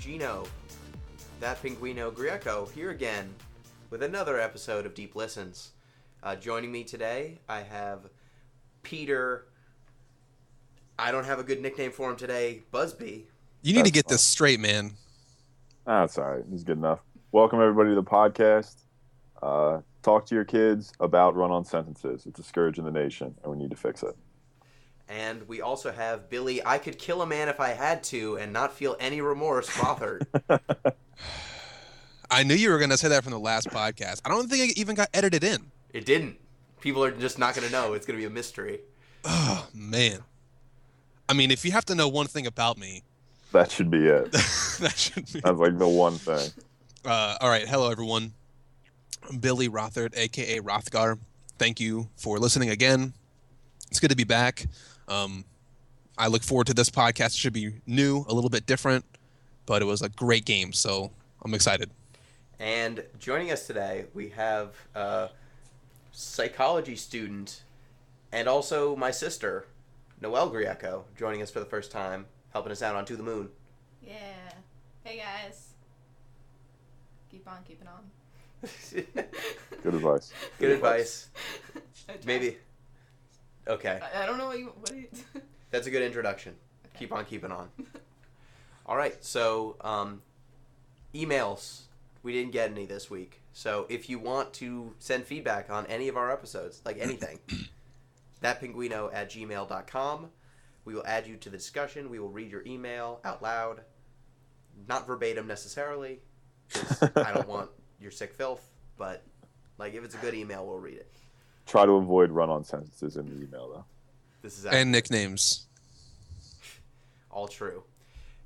Gino, that Pinguino Greco, here again with another episode of Deep Listens. Joining me today, I have Peter. I don't have a good nickname for him today. Busby. You need to get this straight, man. That's all right. He's good enough. Welcome, everybody, to the podcast. Talk to your kids about run-on sentences. It's a scourge in the nation, and we need to fix it. And we also have Billy. I could kill a man if I had to and not feel any remorse, Rothert. I knew you were going to say that from the last podcast. I don't think it even got edited in. It didn't. People are just not going to know. It's going to be a mystery. Oh, man. I mean, if you have to know one thing about me... That should be it. That should be That's like the one thing. All right. Hello, everyone. I'm Billy Rothert, a.k.a. Rothgar. Thank you for listening again. It's good to be back. I look forward to this podcast. It should be new, a little bit different, but it was a great game, so I'm excited. And joining us today, we have a psychology student and also my sister, Noelle Greco, joining us for the first time, helping us out on To the Moon. Yeah. Hey, guys. Keep on keeping on. Good advice. Good advice. Maybe. Okay. I don't know what you... That's a good introduction. Okay. Keep on keeping on. All right. So, emails. We didn't get any this week. So, if you want to send feedback on any of our episodes, like anything, thatpinguino@gmail.com. We will add you to the discussion. We will read your email out loud. Not verbatim necessarily, because I don't want your sick filth, but like if it's a good email, we'll read it. Try to avoid run-on sentences in the email, though. This is and nicknames. All true.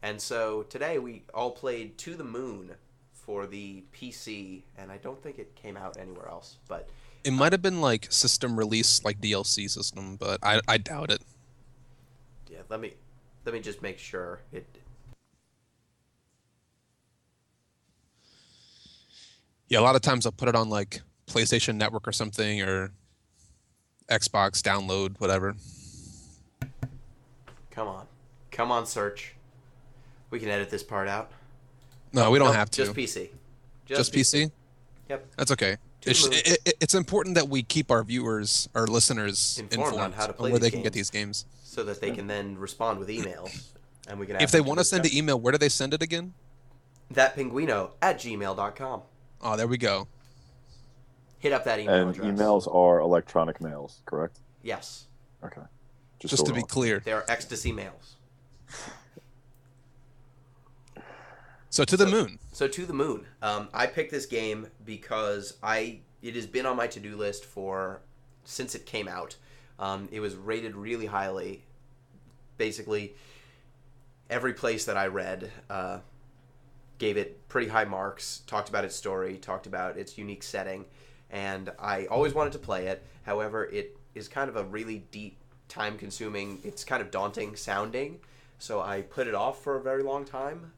And so today we all played To the Moon for the PC, and I don't think it came out anywhere else, but it might have been like system release, like DLC system, but I doubt it. Yeah, let me just make sure it. Yeah, a lot of times I'll put it on like PlayStation Network or something, or Xbox download, whatever. Come on, search. We can edit this part out. No, we don't have to. Just PC. Just PC? Yep. That's okay. It's important that we keep our viewers, our listeners informed on how to play where these they can get games, these games. So that they can then respond with emails. And we can. If they want to send an email, where do they send it again? Thatpinguino@gmail.com. Oh, there we go. Hit up that email and address. Emails are electronic mails, correct? Yes. Okay. Just to be clear. They are ecstasy mails. So To the Moon. So To the Moon. I picked this game because it has been on my to-do list since it came out. It was rated really highly. Basically, every place that I read gave it pretty high marks, talked about its story, talked about its unique setting, and I always wanted to play it. However, it is kind of a really deep, time-consuming, it's kind of daunting sounding, so I put it off for a very long time.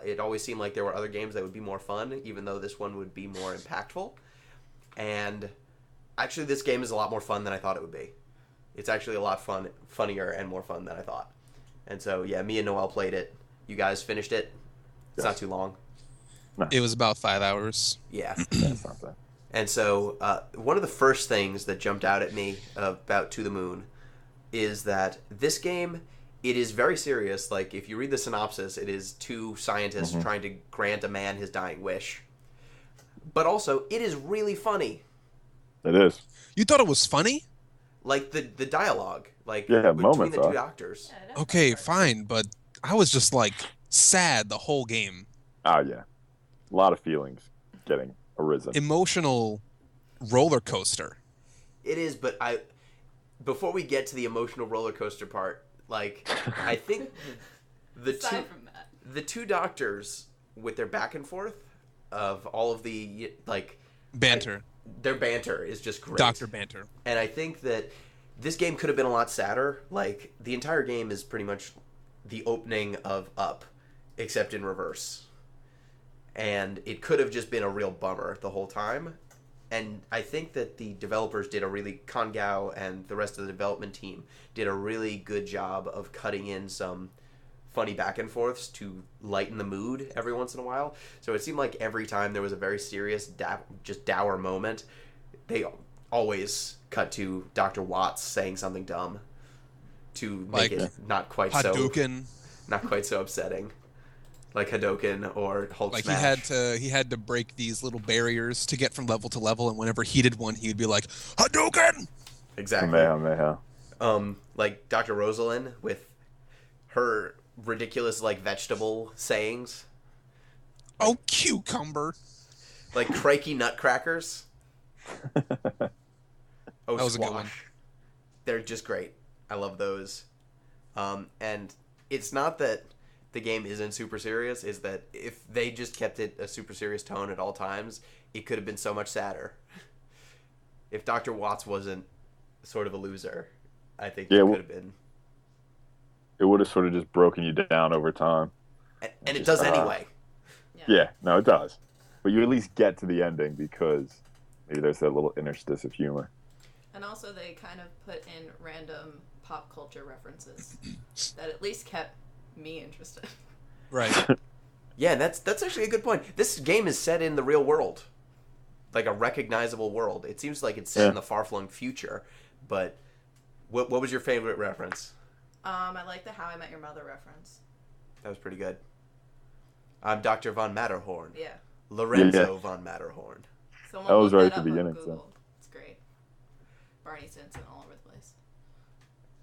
It always seemed like there were other games that would be more fun, even though this one would be more impactful. And actually, this game is a lot more fun than I thought it would be. It's actually a lot funnier and more fun than I thought. And so, yeah, me and Noelle played it. You guys finished it. It's not too long. No. It was about 5 hours. Yeah. That's not bad. And so, one of the first things that jumped out at me about To the Moon is that this game, it is very serious. Like, if you read the synopsis, it is two scientists trying to grant a man his dying wish. But also, it is really funny. It is. You thought it was funny? Like, the dialogue. Like, between the two doctors. Okay, fine, but I was just, like, sad the whole game. Oh, yeah. A lot of feelings getting arisen. Emotional roller coaster. It is, but before we get to the emotional roller coaster part, like, I think the two doctors with their back and forth of all of the, like... Banter. Their banter is just great. Dr. Banter. And I think that this game could have been a lot sadder. Like, the entire game is pretty much the opening of Up, except in reverse. And it could have just been a real bummer the whole time. And I think that the developers did Kongao and the rest of the development team did a really good job of cutting in some funny back and forths to lighten the mood every once in a while. So it seemed like every time there was a very serious, just dour moment, they always cut to Dr. Watts saying something dumb to make it not quite so upsetting. Like Hadoken or Hulk like Smash. he had to break these little barriers to get from level to level, and whenever he did one, he would be like, Hadouken! Exactly. Kamehameha. Like Dr. Rosalind with her ridiculous like vegetable sayings. Oh, cucumber! Like crikey nutcrackers. Oh, that was squash. a good one. They're just great. I love those. And it's not that the game isn't super serious, is that if they just kept it a super serious tone at all times, it could have been so much sadder. If Dr. Watts wasn't sort of a loser, I think it could have been. It would have sort of just broken you down over time. And it does anyway. Yeah, no, it does. But you at least get to the ending because maybe there's that little interstice of humor. And also they kind of put in random pop culture references that at least kept me interested. Right. Yeah, that's actually a good point. This game is set in the real world. Like a recognizable world. It seems like it's set in the far-flung future. But what was your favorite reference? I like the How I Met Your Mother reference. That was pretty good. I'm Dr. Von Matterhorn. Yeah. Lorenzo Von Matterhorn. Someone That was look right that at the up on beginning, Google. It's great. Barney Stinson all over the place.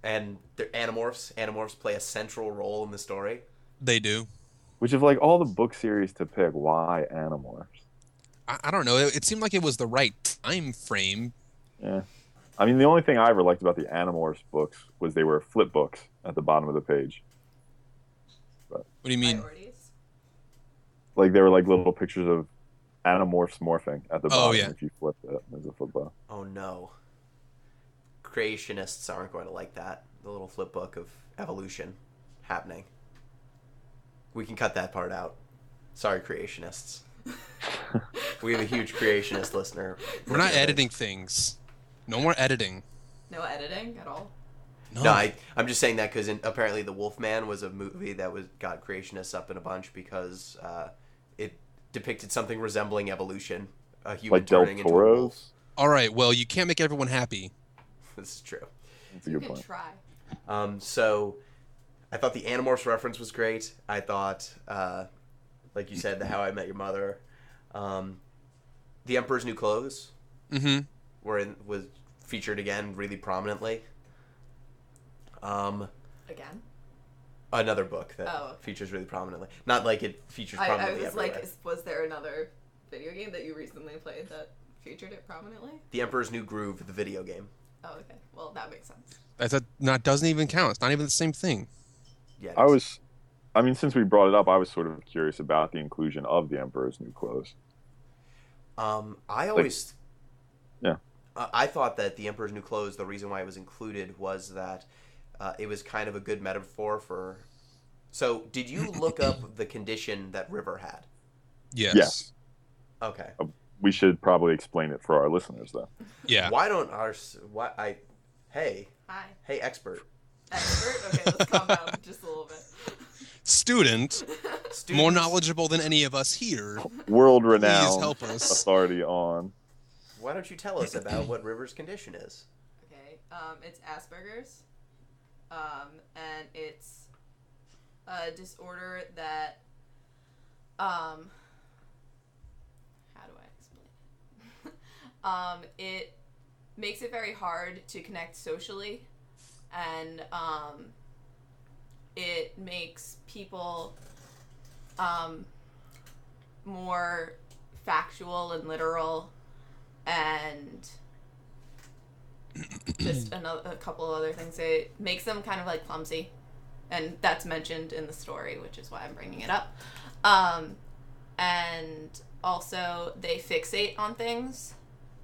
And they're Animorphs. Animorphs play a central role in the story. They do. Which of like all the book series to pick, why Animorphs? I don't know. It seemed like it was the right time frame. Yeah. I mean, the only thing I ever liked about the Animorphs books was they were flip books at the bottom of the page. What do you mean? Priorities. Like they were like little pictures of Animorphs morphing at the bottom. Yeah. If you flipped it, there's a flip book. Oh no. Creationists aren't going to like that. The little flip book of evolution happening. We can cut that part out. Sorry, creationists. We have a huge creationist listener. We're not editing things. No more editing. No editing at all. No, I'm just saying that because apparently The Wolfman was a movie that got creationists up in a bunch because it depicted something resembling evolution, a human Like Del turning into a wolf. Toro's? All right, well, you can't make everyone happy. This is true. That's a You good can point. try. So I thought the Animorphs reference was great. I thought, like you said, the How I Met Your Mother, The Emperor's New Clothes was featured again really prominently. Again? Another book that features really prominently. Not like it features prominently I was everywhere. like, was there another video game that you recently played that featured it prominently? The Emperor's New Groove, the video game. Oh, okay. Well, that makes sense. That doesn't even count. It's not even the same thing. Yeah, I mean, since we brought it up, I was sort of curious about the inclusion of the Emperor's New Clothes. I always... Yeah. I thought that The Emperor's New Clothes, the reason why it was included was that it was kind of a good metaphor for... So, did you look up the condition that River had? Yes. Yes. Okay. We should probably explain it for our listeners, though. Yeah. Why don't Hey. Hi. Hey, expert. Expert? Okay, let's calm down just a little bit. Student, Students, more knowledgeable than any of us here. World-renowned Please help us. authority on... Why don't you tell us about what River's condition is? Okay, it's Asperger's, and it's a disorder that, how do I explain it? It makes it very hard to connect socially, and, it makes people, more factual and literal, and just a couple of other things. It makes them kind of like clumsy, and that's mentioned in the story, which is why I'm bringing it up. And also they fixate on things.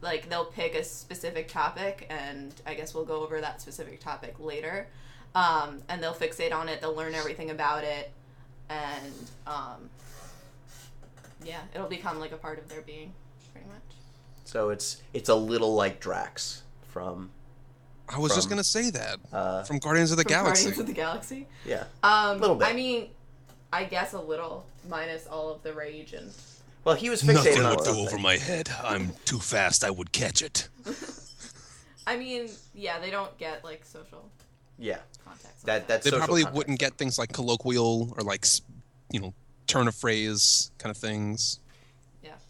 Like they'll pick a specific topic, and I guess we'll go over that specific topic later. And they'll fixate on it. They'll learn everything about it, and yeah, it'll become like a part of their being, pretty much. So it's a little like Drax from I was just from, gonna say that uh, from Guardians of the From Galaxy. Guardians of the Galaxy. Yeah, a little bit. I mean, I guess a little, minus all of the rage and. Well, he was fixated Nothing on would go something. over my head. I'm too fast. I would catch it. I mean, yeah, they don't get like social Yeah, context. that's They social probably context. wouldn't get things like colloquial or like, turn of phrase kind of things.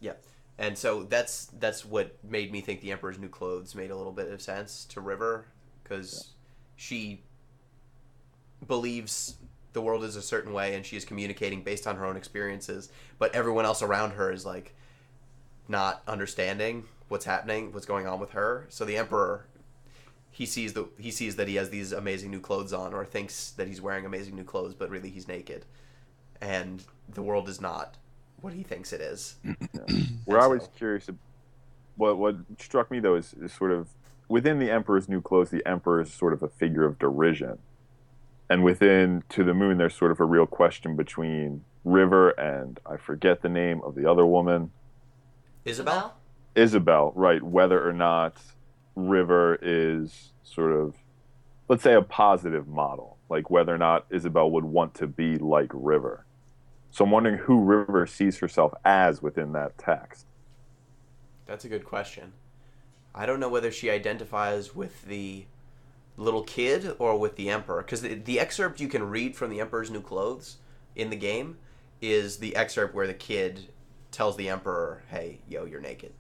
Yeah, and so that's what made me think the Emperor's New Clothes made a little bit of sense to River, because she believes the world is a certain way and she is communicating based on her own experiences, but everyone else around her is like not understanding what's happening, what's going on with her. So the Emperor, he sees that he has these amazing new clothes on, or thinks that he's wearing amazing new clothes, but really he's naked, and the world is not what he thinks it is. We're always curious. What struck me though is sort of within the Emperor's New Clothes, the Emperor is sort of a figure of derision, and within To the Moon, there's sort of a real question between River and I forget the name of the other woman, Isabel? Isabel, right? Whether or not River is sort of, let's say, a positive model, like whether or not Isabel would want to be like River. So I'm wondering who River sees herself as within that text. That's a good question. I don't know whether she identifies with the little kid or with the Emperor, because the excerpt you can read from the Emperor's New Clothes in the game is the excerpt where the kid tells the Emperor, "Hey, yo, you're naked."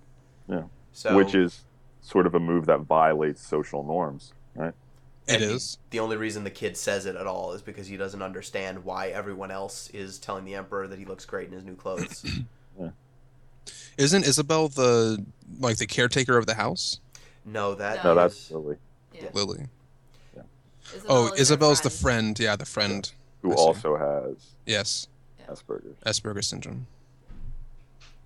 Yeah. So, Which is sort of a move that violates social norms, right? It is. The only reason the kid says it at all is because he doesn't understand why everyone else is telling the Emperor that he looks great in his new clothes. Isn't Isabel the caretaker of the house? No, No, that's Lily, Yeah. Lily. Isabel is Isabel's her the friend. Yeah, the friend. who I see. also has Yes, Asperger's. Asperger's syndrome.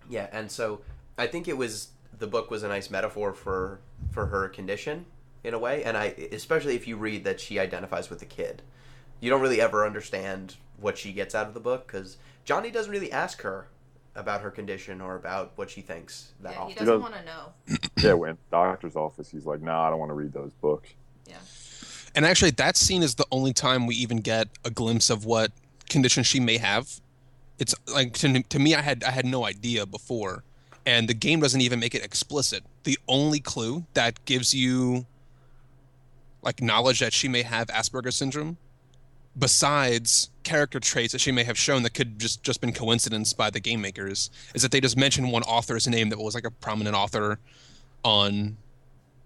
Yeah, and so I think the book was a nice metaphor for her condition in a way, and especially if you read that she identifies with the kid, you don't really ever understand what she gets out of the book, because Johnny doesn't really ask her about her condition or about what she thinks that Yeah, he often. doesn't want to know. Yeah, when in the doctor's office, he's like, "No, I don't want to read those books." Yeah. And actually, that scene is the only time we even get a glimpse of what condition she may have. It's like to me, I had no idea before, and the game doesn't even make it explicit. The only clue that gives you like knowledge that she may have Asperger's syndrome, besides character traits that she may have shown that could just been coincidence by the game makers, is that they just mention one author's name that was like a prominent author on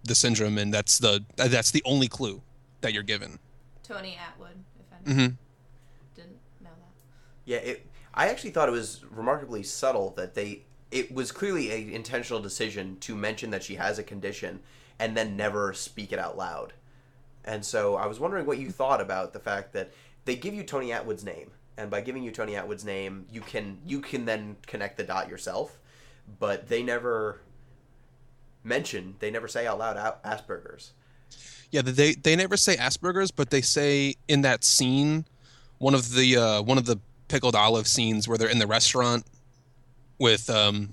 the syndrome, and that's the only clue that you're given. Tony Atwood, if anyone didn't know that. Yeah, I actually thought it was remarkably subtle that it was clearly an intentional decision to mention that she has a condition and then never speak it out loud. And so I was wondering what you thought about the fact that they give you Tony Atwood's name, and by giving you Tony Atwood's name, you can then connect the dot yourself, but they never say out loud Asperger's. Yeah, they never say Asperger's, but they say in that scene, one of the pickled olive scenes where they're in the restaurant with the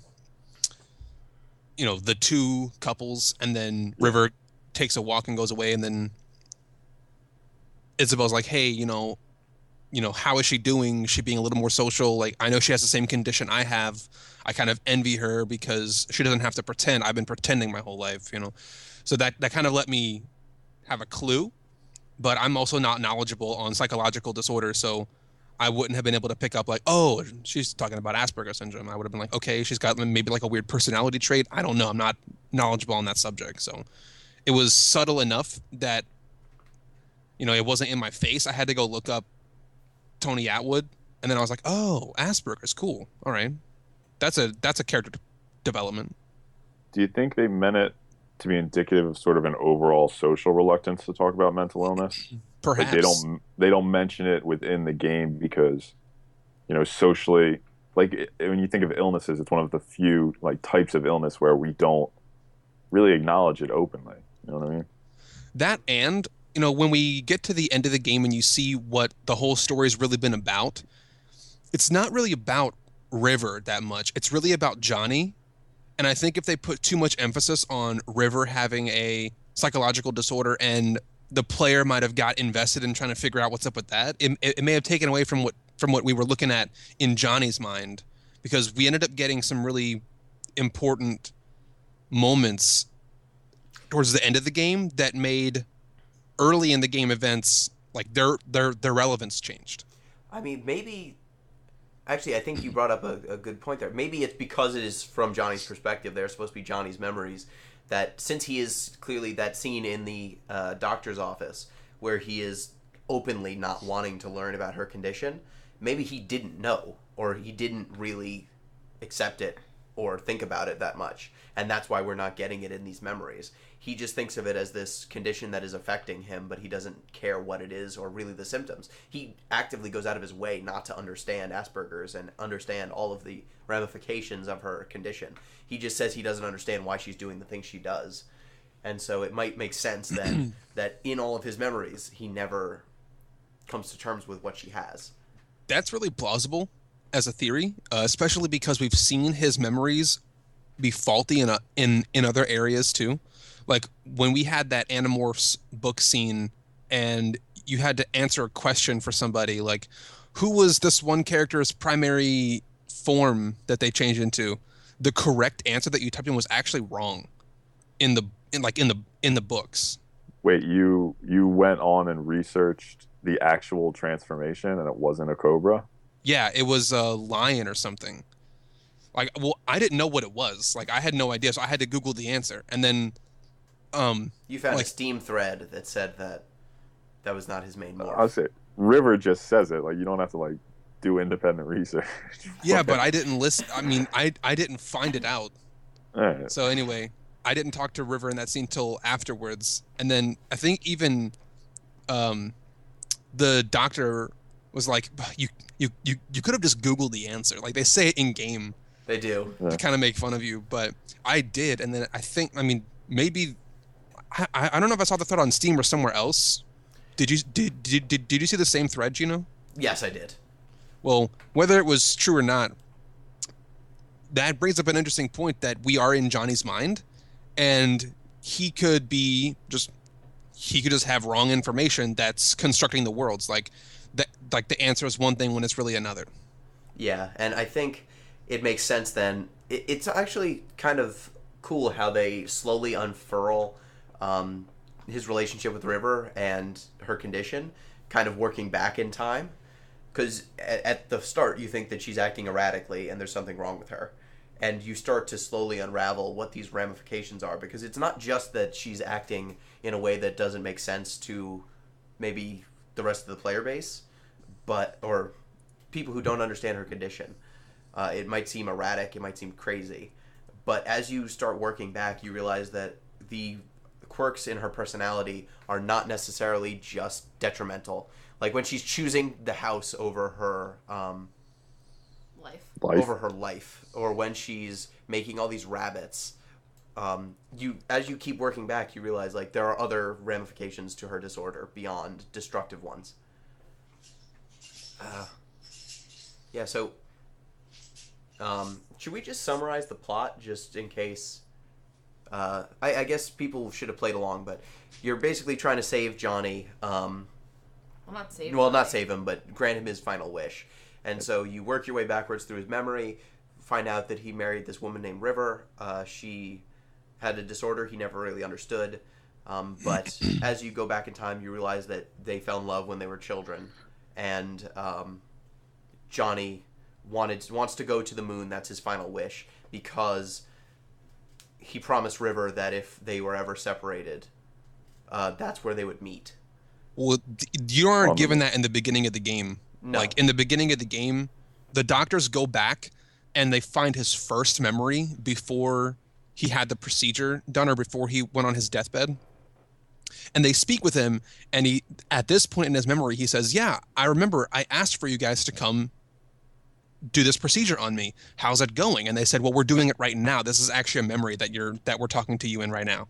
two couples, and then River takes a walk and goes away, and then Isabel's like, "Hey, how is she doing? Is she being a little more social? Like, I know she has the same condition I have. I kind of envy her because she doesn't have to pretend. I've been pretending my whole life, So that kind of let me have a clue, but I'm also not knowledgeable on psychological disorders, so I wouldn't have been able to pick up like, oh, she's talking about Asperger's syndrome. I would have been like, okay, she's got maybe like a weird personality trait. I don't know. I'm not knowledgeable on that subject. So it was subtle enough that, it wasn't in my face. I had to go look up Tony Atwood, and then I was like, oh, Asperger's, cool. All right. That's a character development. Do you think they meant it to be indicative of sort of an overall social reluctance to talk about mental illness? Perhaps. Like they don't mention it within the game because, socially, like when you think of illnesses, it's one of the few like types of illness where we don't really acknowledge it openly. You know what I mean? That, and when we get to the end of the game and you see what the whole story's really been about, it's not really about River that much. It's really about Johnny. And I think if they put too much emphasis on River having a psychological disorder, and the player might have got invested in trying to figure out what's up with that. It may have taken away from what we were looking at in Johnny's mind, because we ended up getting some really important moments towards the end of the game that made early in the game events, like their relevance changed. I mean, maybe. Actually, I think you brought up a good point there. Maybe it's because it is from Johnny's perspective. They're supposed to be Johnny's memories. That since he is clearly that scene in the doctor's office where he is openly not wanting to learn about her condition, maybe he didn't know, or he didn't really accept it or think about it that much. And that's why we're not getting it in these memories. He just thinks of it as this condition that is affecting him, but he doesn't care what it is or really the symptoms. He actively goes out of his way not to understand Asperger's and understand all of the ramifications of her condition. He just says he doesn't understand why she's doing the things she does. And so it might make sense then that in all of his memories, he never comes to terms with what she has. That's really plausible as a theory, especially because we've seen his memories be faulty in other areas too. Like when we had that Animorphs book scene and you had to answer a question for somebody, like who was this one character's primary form that they changed into? The correct answer that you typed in was actually wrong in the books. Wait, you went on and researched the actual transformation and it wasn't a cobra? Yeah, it was a lion or something. Like, well, I didn't know what it was. Like, I had no idea, so I had to Google the answer. And then, you found a Steam thread that said that was not his main morph. I'll say River just says it. Like, you don't have to like do independent research. Yeah, but I didn't listen. I mean, I didn't find it out. All right. So anyway, I didn't talk to River in that scene till afterwards. And then I think even the doctor was like, you could have just Googled the answer. Like, they say it in game. They do. To kind of make fun of you, but I did, and then I mean, maybe I don't know if I saw the thread on Steam or somewhere else. Did you see the same thread, Gino? Yes, I did. Well, whether it was true or not, that brings up an interesting point that we are in Johnny's mind, and he could just have wrong information that's constructing the worlds. Like that, like the answer is one thing when it's really another. Yeah, and I think it makes sense then. It's actually kind of cool how they slowly unfurl his relationship with River and her condition, kind of working back in time. Because at the start, you think that she's acting erratically and there's something wrong with her. And you start to slowly unravel what these ramifications are. Because it's not just that she's acting in a way that doesn't make sense to maybe the rest of the player base, or people who don't understand her condition. It might seem erratic, it might seem crazy. But as you start working back, you realize that the quirks in her personality are not necessarily just detrimental. Like when she's choosing the house over her life, or when she's making all these rabbits, as you keep working back, you realize like there are other ramifications to her disorder beyond destructive ones. Yeah, so should we just summarize the plot just in case? I guess people should have played along, but you're basically trying to save Johnny. Not save him, but grant him his final wish. And so you work your way backwards through his memory, find out that he married this woman named River. She had a disorder he never really understood. But as you go back in time, you realize that they fell in love when they were children. And Johnny wants to go to the moon. That's his final wish, because he promised River that if they were ever separated, that's where they would meet. Well, you aren't given that in the beginning of the game. No. Like, in the beginning of the game, the doctors go back and they find his first memory before he had the procedure done or before he went on his deathbed. And they speak with him, and he, at this point in his memory, he says, yeah, I remember I asked for you guys to come do this procedure on me. How's it going? And they said, well, we're doing it right now. This is actually a memory that we're talking to you in right now.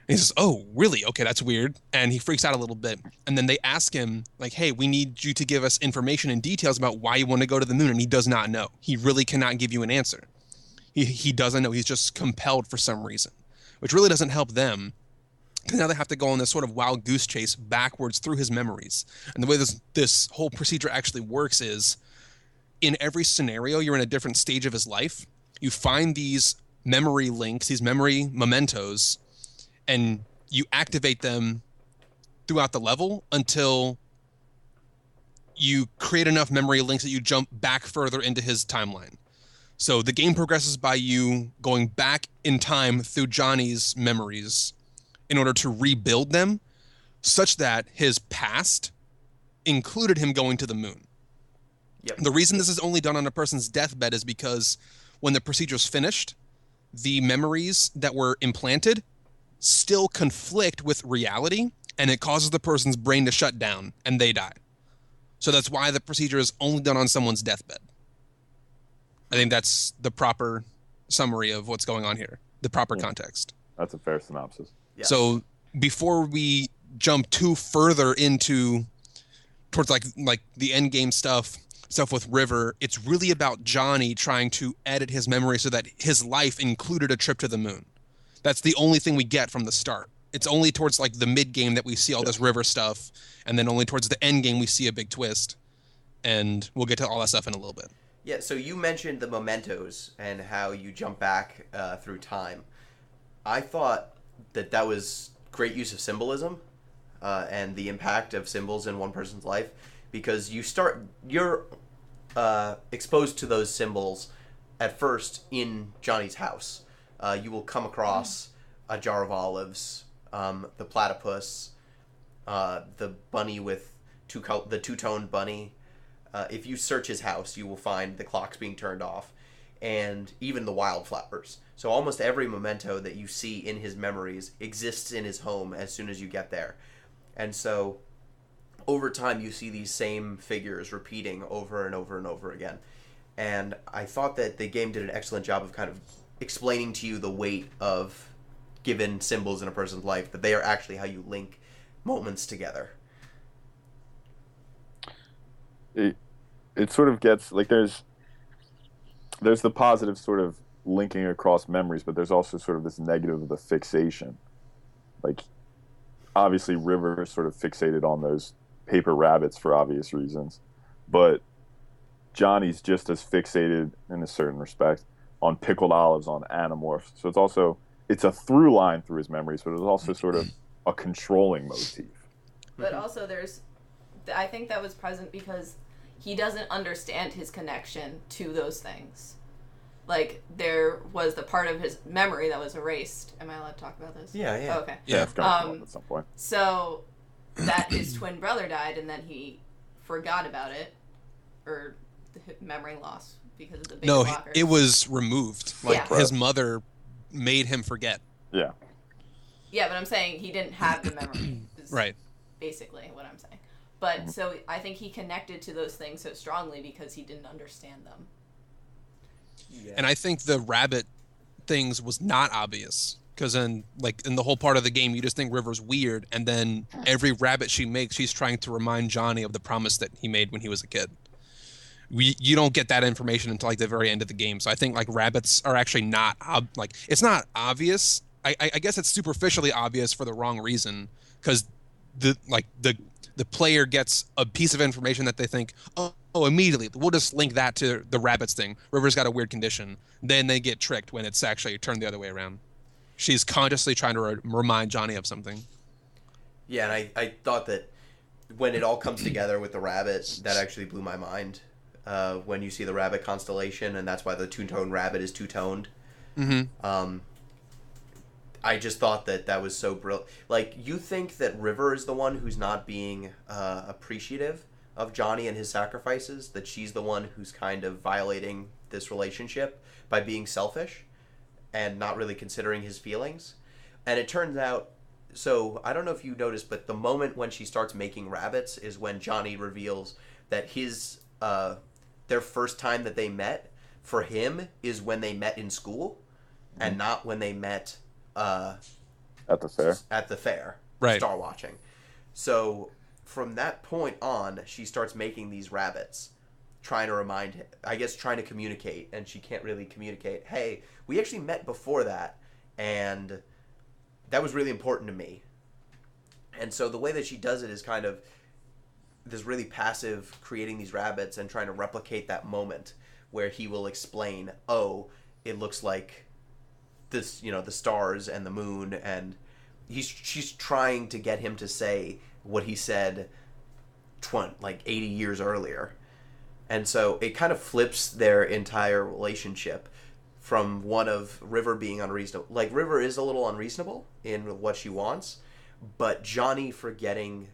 And he says, oh, really? Okay, that's weird. And he freaks out a little bit. And then they ask him, like, hey, we need you to give us information and details about why you want to go to the moon. And he does not know. He really cannot give you an answer. He doesn't know. He's just compelled for some reason, which really doesn't help them. because now they have to go on this sort of wild goose chase backwards through his memories. And the way this whole procedure actually works is, in every scenario, you're in a different stage of his life. You find these memory links, these memory mementos, and you activate them throughout the level until you create enough memory links that you jump back further into his timeline. So the game progresses by you going back in time through Johnny's memories in order to rebuild them, such that his past included him going to the moon. Yep. The reason this is only done on a person's deathbed is because when the procedure's finished, the memories that were implanted still conflict with reality, and it causes the person's brain to shut down, and they die. So that's why the procedure is only done on someone's deathbed. I think that's the proper summary of what's going on here, the proper context. That's a fair synopsis. Yes. So before we jump too further towards like the end game stuff with River, it's really about Johnny trying to edit his memory so that his life included a trip to the moon. That's the only thing we get from the start. It's only towards like the mid game that we see all this River stuff, and then only towards the end game we see a big twist. And we'll get to all that stuff in a little bit. Yeah, so you mentioned the mementos and how you jump back through time. I thought that was great use of symbolism and the impact of symbols in one person's life, because you're exposed to those symbols at first in Johnny's house. You will come across a jar of olives, the platypus, the bunny with the two-toned bunny. If you search his house, you will find the clocks being turned off, and even the wildflowers. So almost every memento that you see in his memories exists in his home as soon as you get there. And so over time, you see these same figures repeating over and over and over again. And I thought that the game did an excellent job of kind of explaining to you the weight of given symbols in a person's life, that they are actually how you link moments together. It sort of gets like there's the positive sort of linking across memories, but there's also sort of this negative of the fixation. Like, obviously River is sort of fixated on those paper rabbits for obvious reasons, but Johnny's just as fixated in a certain respect on pickled olives, on Animorphs. So it's a through line through his memories, but it's also sort of a controlling motif. But also I think that was present because he doesn't understand his connection to those things. Like, there was the part of his memory that was erased. Am I allowed to talk about this? Yeah. Oh, okay. Yeah. It's gonna come up at some point. So, that his twin brother died, and then he forgot about it, or the memory loss because of the big walker. It was removed. Like, Yeah. his mother made him forget. Yeah. Yeah, but I'm saying he didn't have the memory. Is Right. Basically what I'm saying. But so I think he connected to those things so strongly because he didn't understand them. Yeah. And I think the rabbit things was not obvious, because in the whole part of the game, you just think River's weird, and then every rabbit she makes, she's trying to remind Johnny of the promise that he made when he was a kid. You don't get that information until like the very end of the game. So I think like rabbits are actually not it's not obvious. I guess it's superficially obvious for the wrong reason, because the player gets a piece of information that they think, oh, immediately we'll just link that to the rabbits thing. River's got a weird condition. Then they get tricked when it's actually turned the other way around. She's consciously trying to remind Johnny of something. Yeah, and I thought that when it all comes together with the rabbit, that actually blew my mind. When you see the rabbit constellation, and that's why the two-toned rabbit is two-toned. Mm-hmm. I just thought that was so brilliant. Like, you think that River is the one who's not being appreciative of Johnny and his sacrifices, that she's the one who's kind of violating this relationship by being selfish and not really considering his feelings. And it turns out, so I don't know if you noticed, but the moment when she starts making rabbits is when Johnny reveals that their first time that they met, for him, is when they met in school, and not when they met At the fair. At the fair, right? Star watching. So from that point on, she starts making these rabbits, trying to remind him, I guess, trying to communicate, and she can't really communicate. Hey, we actually met before that, and that was really important to me. And so the way that she does it is kind of this really passive, creating these rabbits and trying to replicate that moment where he will explain, oh, it looks like this, the stars and the moon, and she's trying to get him to say what he said 80 years earlier. And so it kind of flips their entire relationship from one of River being unreasonable. Like, River is a little unreasonable in what she wants, but Johnny forgetting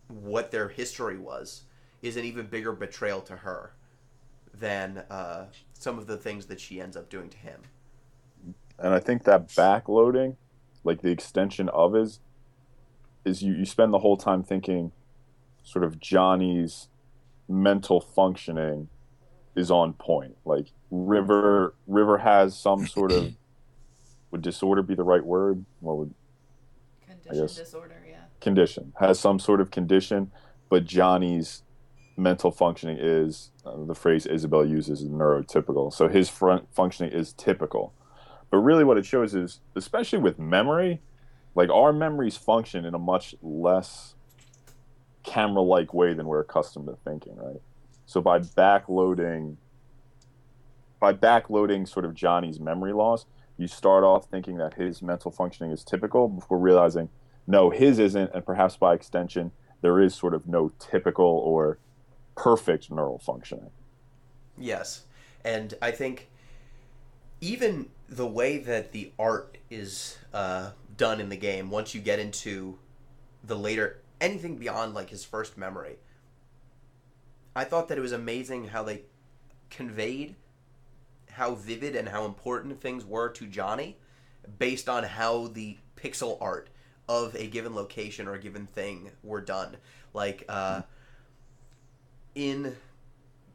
what their history was is an even bigger betrayal to her than some of the things that she ends up doing to him. And I think that backloading, like the extension of is you spend the whole time thinking sort of Johnny's mental functioning is on point. Like River has some sort of, would disorder be the right word? What would, disorder, yeah. Condition. Has some sort of condition, but Johnny's mental functioning is, the phrase Isabel uses, is neurotypical. So his functioning is typical. But really what it shows is, especially with memory, like our memories function in a much less camera-like way than we're accustomed to thinking, right? So by backloading sort of Johnny's memory loss, you start off thinking that his mental functioning is typical before realizing, no, his isn't, and perhaps by extension, there is sort of no typical or perfect neural functioning. Yes. And I think even the way that the art is done in the game, once you get into the later, anything beyond like his first memory, I thought that it was amazing how they conveyed how vivid and how important things were to Johnny based on how the pixel art of a given location or a given thing were done. Like, in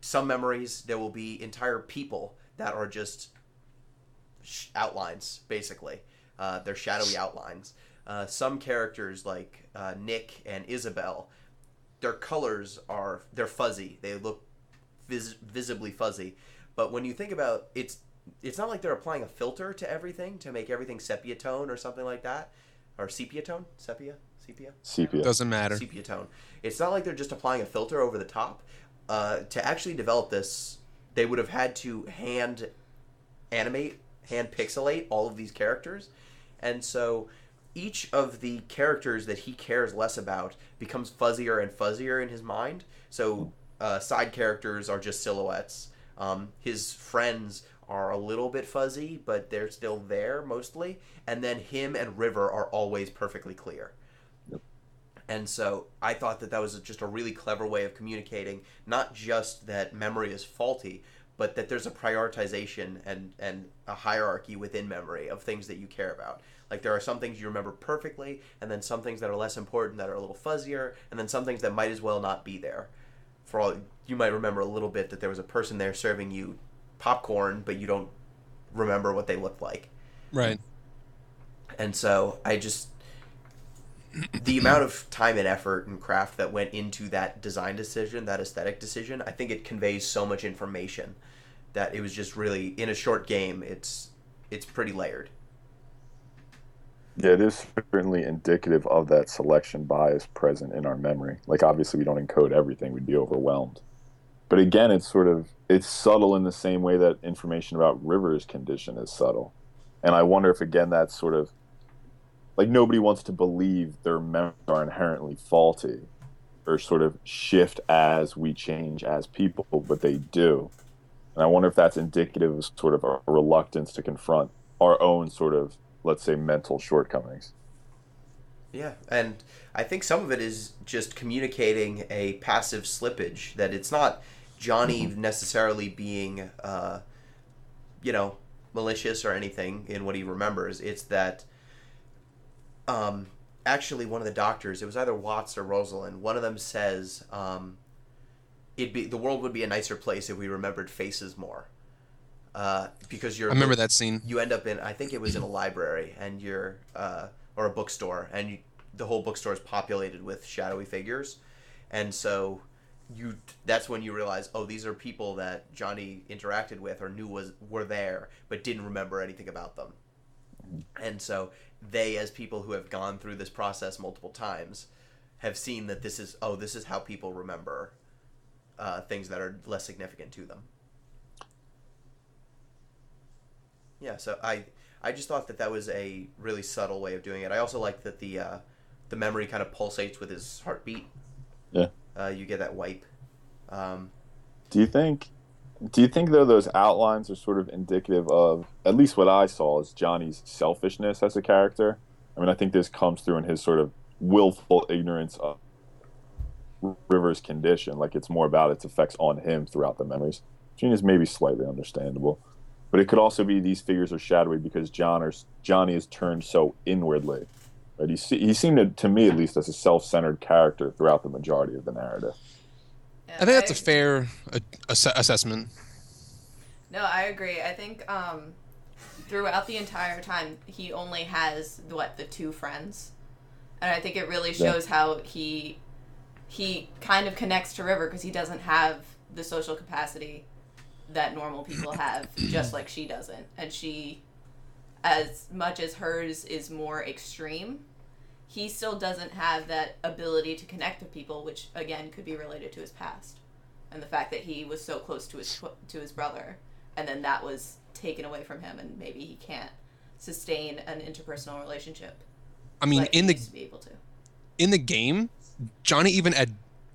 some memories, there will be entire people that are just outlines, basically. They're shadowy outlines. Some characters, like Nick and Isabel, their colors they're fuzzy. They look visibly fuzzy. But when you think about it's not like they're applying a filter to everything to make everything sepia tone or something like that. Or sepia tone? Sepia? Doesn't matter. Sepia tone. It's not like they're just applying a filter over the top. To actually develop this, they would have had to hand pixelate all of these characters. And so each of the characters that he cares less about becomes fuzzier and fuzzier in his mind. So side characters are just silhouettes. His friends are a little bit fuzzy, but they're still there mostly. And then him and River are always perfectly clear. Yep. And so I thought that was just a really clever way of communicating, not just that memory is faulty, but that there's a prioritization and a hierarchy within memory of things that you care about. Like, there are some things you remember perfectly, and then some things that are less important that are a little fuzzier, and then some things that might as well not be there. For all, you might remember a little bit that there was a person there serving you popcorn, but you don't remember what they looked like. Right. And so the amount of time and effort and craft that went into that design decision, that aesthetic decision, I think it conveys so much information that it was just really, in a short game, it's pretty layered. Yeah, it is certainly indicative of that selection bias present in our memory. Like, obviously we don't encode everything, we'd be overwhelmed. But again, it's subtle in the same way that information about River's condition is subtle. And I wonder if, again, that's sort of, like, nobody wants to believe their memories are inherently faulty or sort of shift as we change as people, but they do. And I wonder if that's indicative of sort of a reluctance to confront our own sort of, let's say, mental shortcomings. Yeah, and I think some of it is just communicating a passive slippage, that it's not Johnny necessarily being, malicious or anything in what he remembers. It's that actually one of the doctors, it was either Watts or Rosalind, one of them says the world would be a nicer place if we remembered faces more. Because I remember that scene. You end up in, I think it was in a library, and or a bookstore, and the whole bookstore is populated with shadowy figures, and so that's when you realize, oh, these are people that Johnny interacted with or knew were there, but didn't remember anything about them. And so they, as people who have gone through this process multiple times, have seen that this is how people remember things that are less significant to them. Yeah, so I just thought that was a really subtle way of doing it. I also like that the memory kind of pulsates with his heartbeat. Yeah. You get that wipe. Do you think though those outlines are sort of indicative of, at least what I saw, is Johnny's selfishness as a character? I mean, I think this comes through in his sort of willful ignorance of River's condition. Like, it's more about its effects on him throughout the memories. Which is maybe slightly understandable. But it could also be these figures are shadowy because Johnny is turned so inwardly. Right? He seemed to me, at least, as a self-centered character throughout the majority of the narrative. Yeah, I think that's a fair assessment. No, I agree. I think throughout the entire time, he only has, the 2 friends. And I think it really shows how he kind of connects to River because he doesn't have the social capacity that normal people have, just like she doesn't. And she, as much as hers is more extreme, he still doesn't have that ability to connect with people, which, again, could be related to his past. And the fact that he was so close to his brother, and then that was taken away from him, and maybe he can't sustain an interpersonal relationship. I mean, like he used to be able to. In the game, Johnny even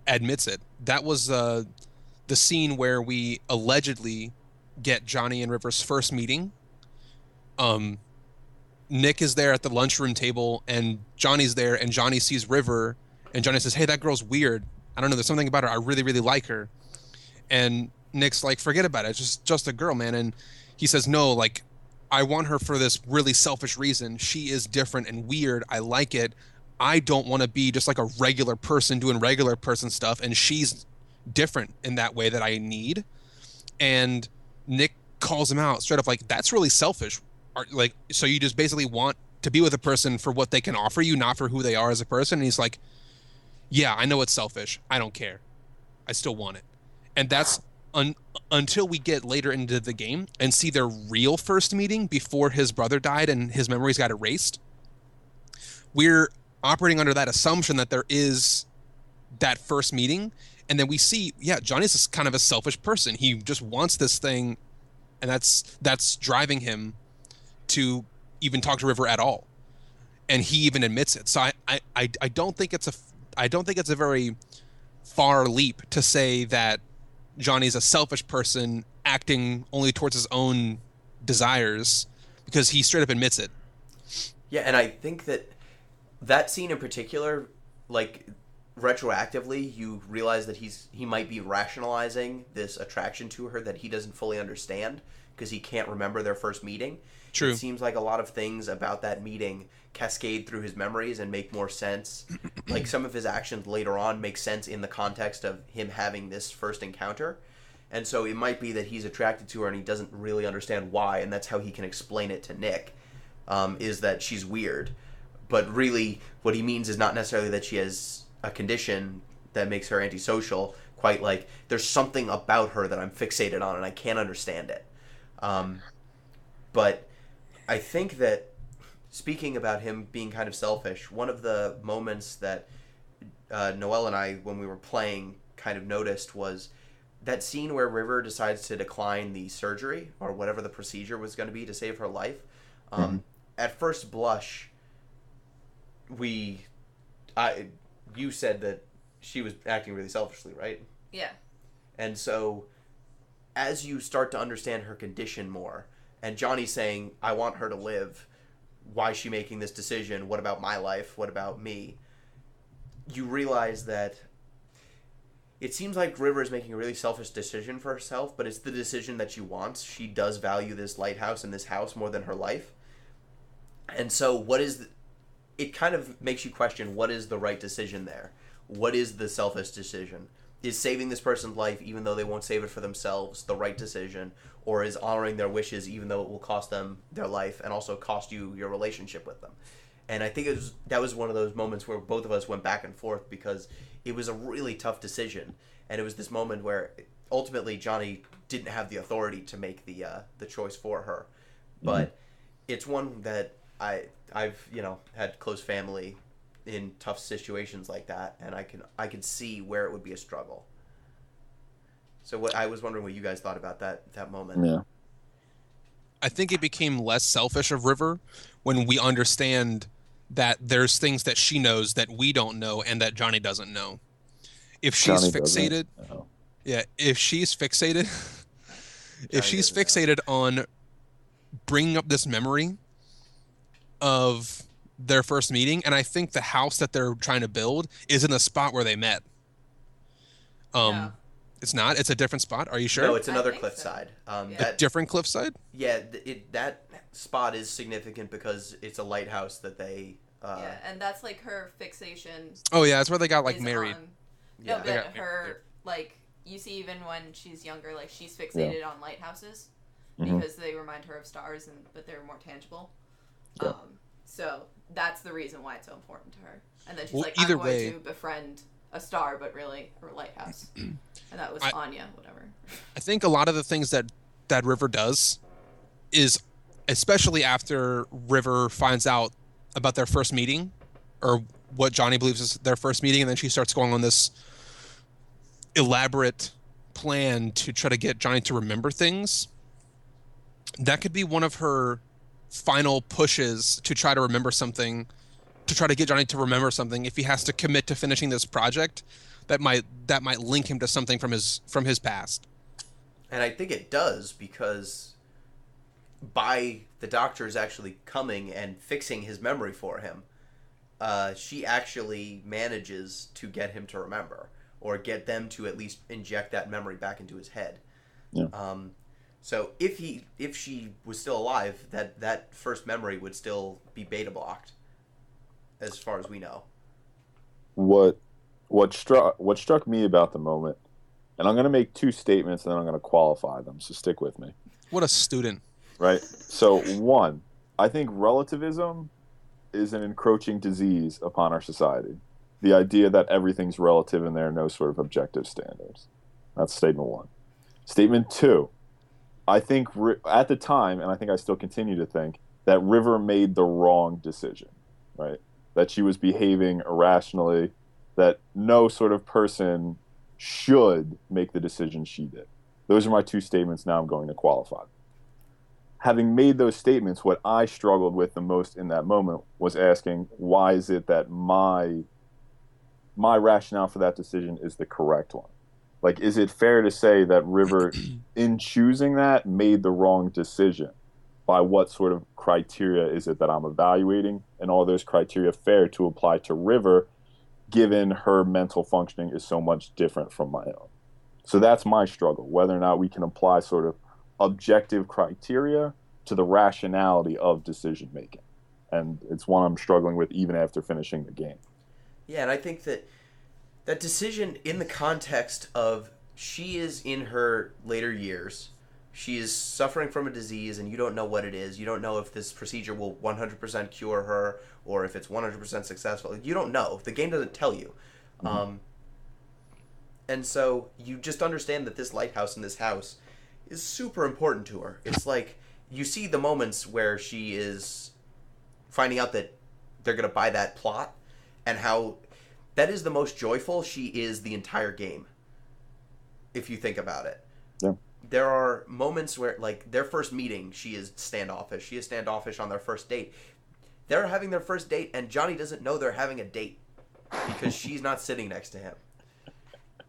admits it. That was the scene where we allegedly get Johnny and River's first meeting. Nick is there at the lunchroom table, and Johnny's there, and Johnny sees River, and Johnny says, "Hey, that girl's weird. I don't know, there's something about her. I really, really like her." And Nick's like, "Forget about it. It's just a girl, man." And he says, "No, like, I want her for this really selfish reason. She is different and weird. I like it. I don't want to be just like a regular person doing regular person stuff, and she's different in that way that I need." And Nick calls him out straight up, like, "That's really selfish. Like, so you just basically want to be with a person for what they can offer you, not for who they are as a person?" And he's like, "Yeah, I know it's selfish. I don't care. I still want it." And that's until we get later into the game and see their real first meeting before his brother died and his memories got erased. We're operating under that assumption that there is that first meeting. And then we see, yeah, Johnny's just kind of a selfish person. He just wants this thing, and that's driving him to even talk to River at all. And he even admits it. So I don't think it's a very far leap to say that Johnny's a selfish person acting only towards his own desires, because he straight up admits it. Yeah, and I think that scene in particular, like, retroactively, you realize that he might be rationalizing this attraction to her that he doesn't fully understand because he can't remember their first meeting. True. It seems like a lot of things about that meeting cascade through his memories and make more sense. Like, some of his actions later on make sense in the context of him having this first encounter. And so it might be that he's attracted to her and he doesn't really understand why, and that's how he can explain it to Nick, is that she's weird. But really, what he means is not necessarily that she has a condition that makes her antisocial, quite like, there's something about her that I'm fixated on and I can't understand it. But I think that, speaking about him being kind of selfish, one of the moments that Noelle and I, when we were playing, kind of noticed was that scene where River decides to decline the surgery, or whatever the procedure was going to be to save her life. At first blush, you said that she was acting really selfishly, right? Yeah. And so, as you start to understand her condition more, and Johnny's saying, "I want her to live. Why is she making this decision? What about my life? What about me?" You realize that it seems like River is making a really selfish decision for herself, but it's the decision that she wants. She does value this lighthouse and this house more than her life. And so it kind of makes you question, what is the right decision there? What is the selfish decision? Is saving this person's life, even though they won't save it for themselves, the right decision? Or is honoring their wishes, even though it will cost them their life and also cost you your relationship with them? And I think that was one of those moments where both of us went back and forth, because it was a really tough decision. And it was this moment where ultimately Johnny didn't have the authority to make the choice for her. But it's one that I've had close family in tough situations like that, and I can see where it would be a struggle. So I was wondering what you guys thought about that moment. Yeah. I think it became less selfish of River when we understand that there's things that she knows that we don't know and that Johnny doesn't know. If she's Johnny fixated, doesn't. No. yeah, if she's fixated, if Johnny she's doesn't know. fixated on bringing up this memory of their first meeting, and I think the house that they're trying to build is in the spot where they met. No. It's not. It's a different spot. Are you sure? No, it's I another think so. cliffside. Yeah. A different cliffside. Yeah, that spot is significant because it's a lighthouse that they. Yeah, and that's like her fixation. Oh yeah, that's where they got like is married. on- Yeah. No, They but got her married. like you see even when she's younger, like she's fixated on lighthouses Mhm. because they remind her of stars, but they're more tangible. Yeah. So that's the reason why it's so important to her. And then she's Well, like, either I'm going way- to befriend a star, but really her lighthouse. And that was Anya, whatever. I think a lot of the things that River does is, especially after River finds out about their first meeting, or what Johnny believes is their first meeting, and then she starts going on this elaborate plan to try to get Johnny to remember things. That could be one of her final pushes to try to remember something, to try to get Johnny to remember something. If he has to commit to finishing this project, that might link him to something from his past. And I think it does because by the doctors actually coming and fixing his memory for him, she actually manages to get him to remember or get them to at least inject that memory back into his head. Yeah. So if she was still alive, that first memory would still be beta blocked, as far as we know. What struck me about the moment, and I'm going to make two statements and then I'm going to qualify them, so stick with me. What a student. Right? So, one, I think relativism is an encroaching disease upon our society. The idea that everything's relative and there are no sort of objective standards. That's statement one. Statement two, I think at the time, and I think I still continue to think, that River made the wrong decision, right? That she was behaving irrationally, that no sort of person should make the decision she did. Those are my two statements. Now I'm going to qualify. Having made those statements, what I struggled with the most in that moment was asking, why is it that my rationale for that decision is the correct one? Like, is it fair to say that River, in choosing that, made the wrong decision? By what sort of criteria is it that I'm evaluating? And are those criteria fair to apply to River, given her mental functioning is so much different from my own? So that's my struggle, whether or not we can apply sort of objective criteria to the rationality of decision making. And it's one I'm struggling with even after finishing the game. Yeah, and I think that decision in the context of she is in her later years, she is suffering from a disease and you don't know what it is. You don't know if this procedure will 100% cure her or if it's 100% successful. You don't know. The game doesn't tell you. Mm-hmm. And so you just understand that this lighthouse in this house is super important to her. It's like you see the moments where she is finding out that they're going to buy that plot and how that is the most joyful she is the entire game, if you think about it. Yeah. There are moments where, like, their first meeting, she is standoffish. She is standoffish on their first date. They're having their first date, and Johnny doesn't know they're having a date because she's not sitting next to him.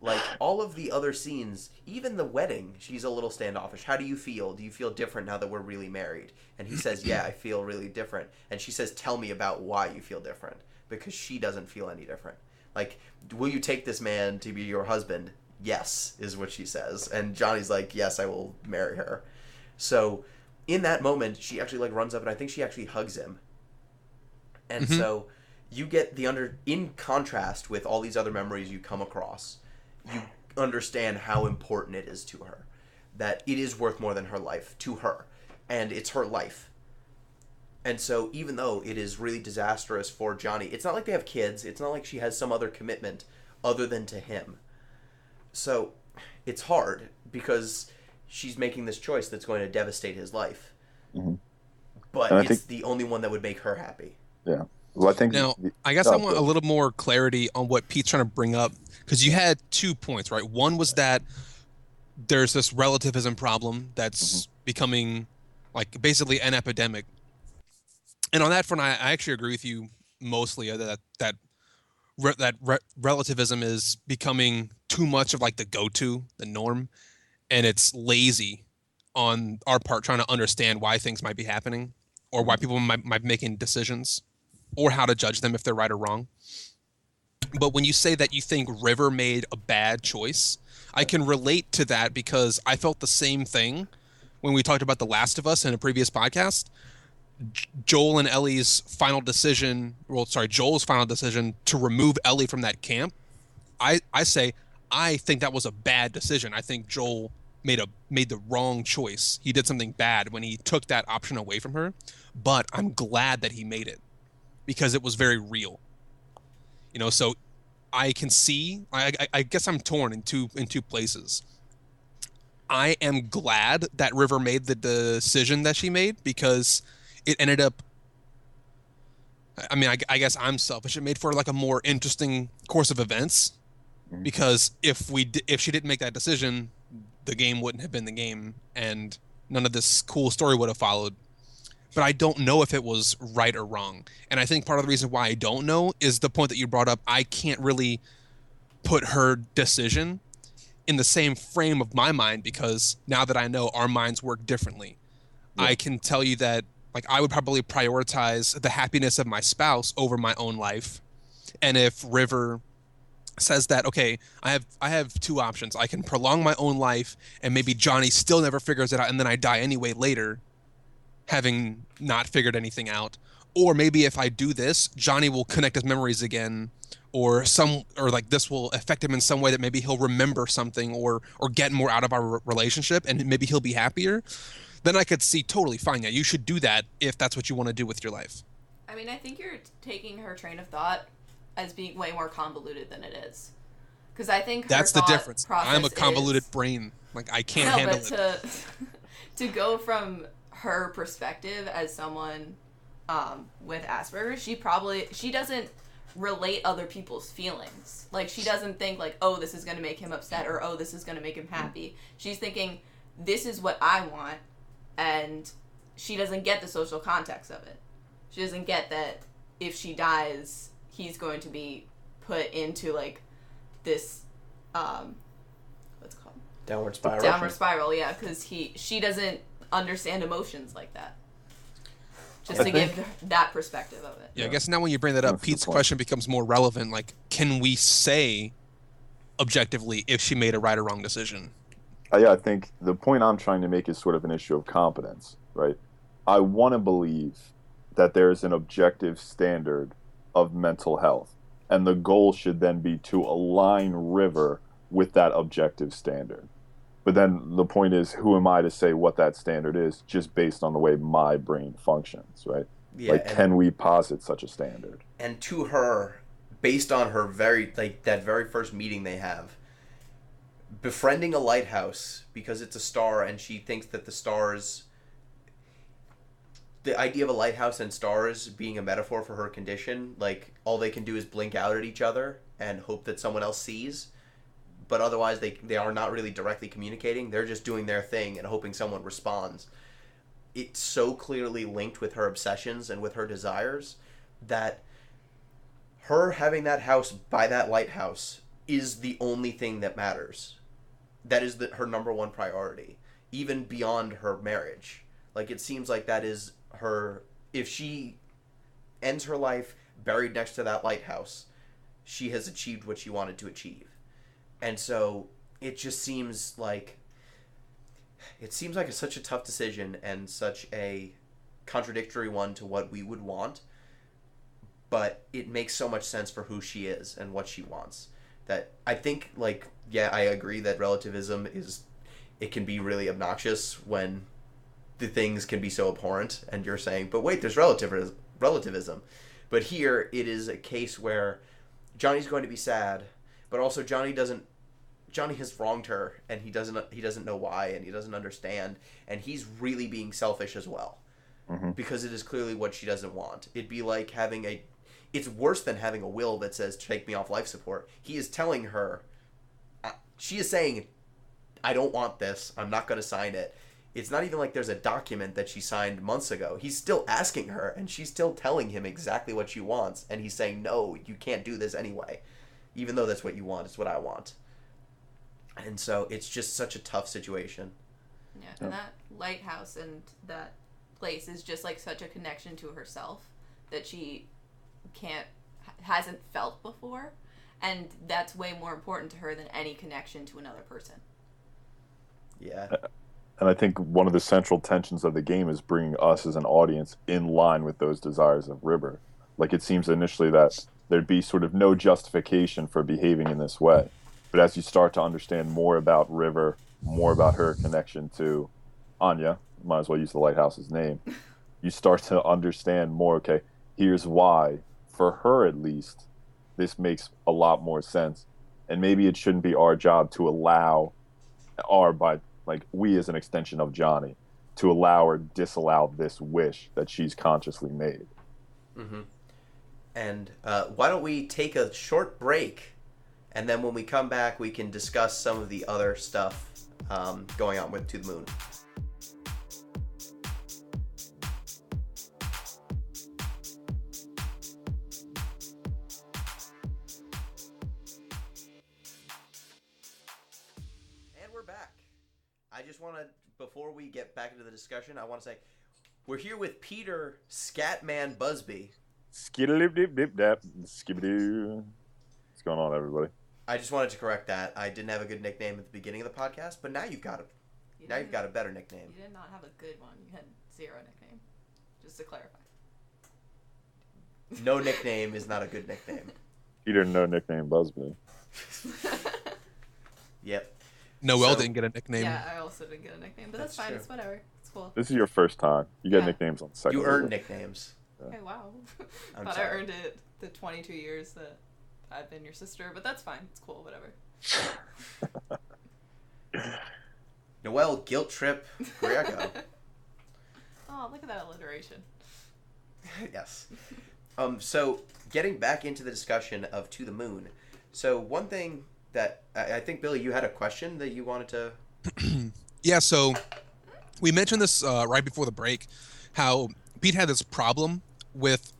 Like, all of the other scenes, even the wedding, she's a little standoffish. How do you feel? Do you feel different now that we're really married? And he says, yeah, I feel really different. And she says, tell me about why you feel different. Because she doesn't feel any different. Like, will you take this man to be your husband? Yes, is what she says. And Johnny's like, yes, I will marry her. So, in that moment, she actually, like, runs up and I think she actually hugs him. And so, you get in contrast with all these other memories you come across, you understand how important it is to her. That it is worth more than her life to her. And it's her life. And so even though it is really disastrous for Johnny, it's not like they have kids. It's not like she has some other commitment other than to him. So it's hard because she's making this choice that's going to devastate his life. Mm-hmm. but And I it's think, the only one that would make her happy. yeah. Well, I think Now, I guess I want a little more clarity on what Pete's trying to bring up, because you had 2 points, right? One was that there's this relativism problem that's becoming like basically an epidemic. And on that front, I actually agree with you mostly that relativism is becoming too much of like the go-to, the norm, and it's lazy on our part trying to understand why things might be happening or why people might be making decisions or how to judge them if they're right or wrong. But when you say that you think River made a bad choice, I can relate to that because I felt the same thing when we talked about The Last of Us in a previous podcast. Joel and Ellie's final decision, Joel's final decision to remove Ellie from that camp, I say I think that was a bad decision. I think Joel made the wrong choice. He did something bad when he took that option away from her, but I'm glad that he made it because it was very real. So I can see. I guess I'm torn in two places. I am glad that River made the decision that she made because it ended up. I mean, I guess I'm selfish. It made for like a more interesting course of events because if she didn't make that decision, the game wouldn't have been the game, and none of this cool story would have followed. But I don't know if it was right or wrong. And I think part of the reason why I don't know is the point that you brought up. I can't really put her decision in the same frame of my mind because now that I know our minds work differently, I can tell you that like I would probably prioritize the happiness of my spouse over my own life. And if River says that, okay, I have 2 options. I can prolong my own life and maybe Johnny still never figures it out and then I die anyway later, having not figured anything out. Or maybe if I do this, Johnny will connect his memories again, or like this will affect him in some way that maybe he'll remember something or get more out of our relationship and maybe he'll be happier. Then I could see totally fine. Yeah, you should do that if that's what you want to do with your life. I mean, I think you're taking her train of thought as being way more convoluted than it is. Because I think that's the difference. I'm a convoluted brain. Like I can't handle it. To go from her perspective as someone with Asperger's, she doesn't relate other people's feelings. Like she doesn't think like, oh, this is going to make him upset or oh, this is going to make him happy. She's thinking, this is what I want, and she doesn't get the social context of it. She doesn't get that if she dies, he's going to be put into like this what's it called? Downward spiral. Downward spiral, yeah, because she doesn't understand emotions like that. Just to give that perspective of it. Yeah, I guess now when you bring that up, Pete's question becomes more relevant. Like, can we say objectively if she made a right or wrong decision? Yeah, I think the point I'm trying to make is sort of an issue of competence, right? I want to believe that there's an objective standard of mental health, and the goal should then be to align River with that objective standard. But then the point is, who am I to say what that standard is just based on the way my brain functions, right? Yeah, like, can we posit such a standard? And to her, based on her that very first meeting they have, befriending a lighthouse because it's a star and she thinks that the idea of a lighthouse and stars being a metaphor for her condition, like all they can do is blink out at each other and hope that someone else sees, but otherwise they are not really directly communicating. They're just doing their thing and hoping someone responds. It's so clearly linked with her obsessions and with her desires that her having that house by that lighthouse is the only thing that matters. That is her number one priority, even beyond her marriage. Like, it seems like that is her. If she ends her life buried next to that lighthouse, she has achieved what she wanted to achieve. And so it just seems like it's such a tough decision and such a contradictory one to what we would want, but it makes so much sense for who she is and what she wants. That I think, like, yeah, I agree that relativism it can be really obnoxious when the things can be so abhorrent and you're saying, but wait, there's relativism. But here it is a case where Johnny's going to be sad, but also Johnny has wronged her and he doesn't know why and he doesn't understand, and he's really being selfish as well. because it is clearly what she doesn't want. It'd be like it's worse than having a will that says, take me off life support. He is telling her, she is saying, I don't want this. I'm not going to sign it. It's not even like there's a document that she signed months ago. He's still asking her, and she's still telling him exactly what she wants. And he's saying, no, you can't do this anyway. Even though that's what you want, it's what I want. And so it's just such a tough situation. Yeah, and that lighthouse and that place is just like such a connection to herself that she hasn't felt before. And that's way more important to her than any connection to another person. Yeah. And I think one of the central tensions of the game is bringing us as an audience in line with those desires of River. Like, it seems initially that there'd be sort of no justification for behaving in this way. But as you start to understand more about River, more about her connection to Anya, might as well use the lighthouse's name, you start to understand more, okay, here's why, for her at least, this makes a lot more sense. And maybe it shouldn't be our job to allow, we as an extension of Johnny, to allow or disallow this wish that she's consciously made. Mm-hmm. And why don't we take a short break, and then when we come back, we can discuss some of the other stuff going on with To the Moon. And we're back. I just want to, before we get back into the discussion, I want to say we're here with Peter Scatman Busby. Skiddy-dip-dip-dap, skibidoo. What's going on, everybody? I just wanted to correct that. I didn't have a good nickname at the beginning of the podcast, but now you've got a better nickname. You did not have a good one. You had 0 nickname. Just to clarify. No nickname is not a good nickname. Peter, no nickname Busby. Yep. Noelle didn't get a nickname. Yeah, I also didn't get a nickname, but that's fine. True. It's whatever. It's cool. This is your first time. You get nicknames on the second. You earn nicknames. Okay, wow. I'm Thought sorry. I earned it the 22 years that I've been your sister, but that's fine. It's cool, whatever. Noelle Guilt Trip Griego. Oh, look at that alliteration. Yes. So getting back into the discussion of To the Moon. So one thing that I think, Billy, you had a question that you wanted to... Yeah, so we mentioned this right before the break, how Pete had this problem with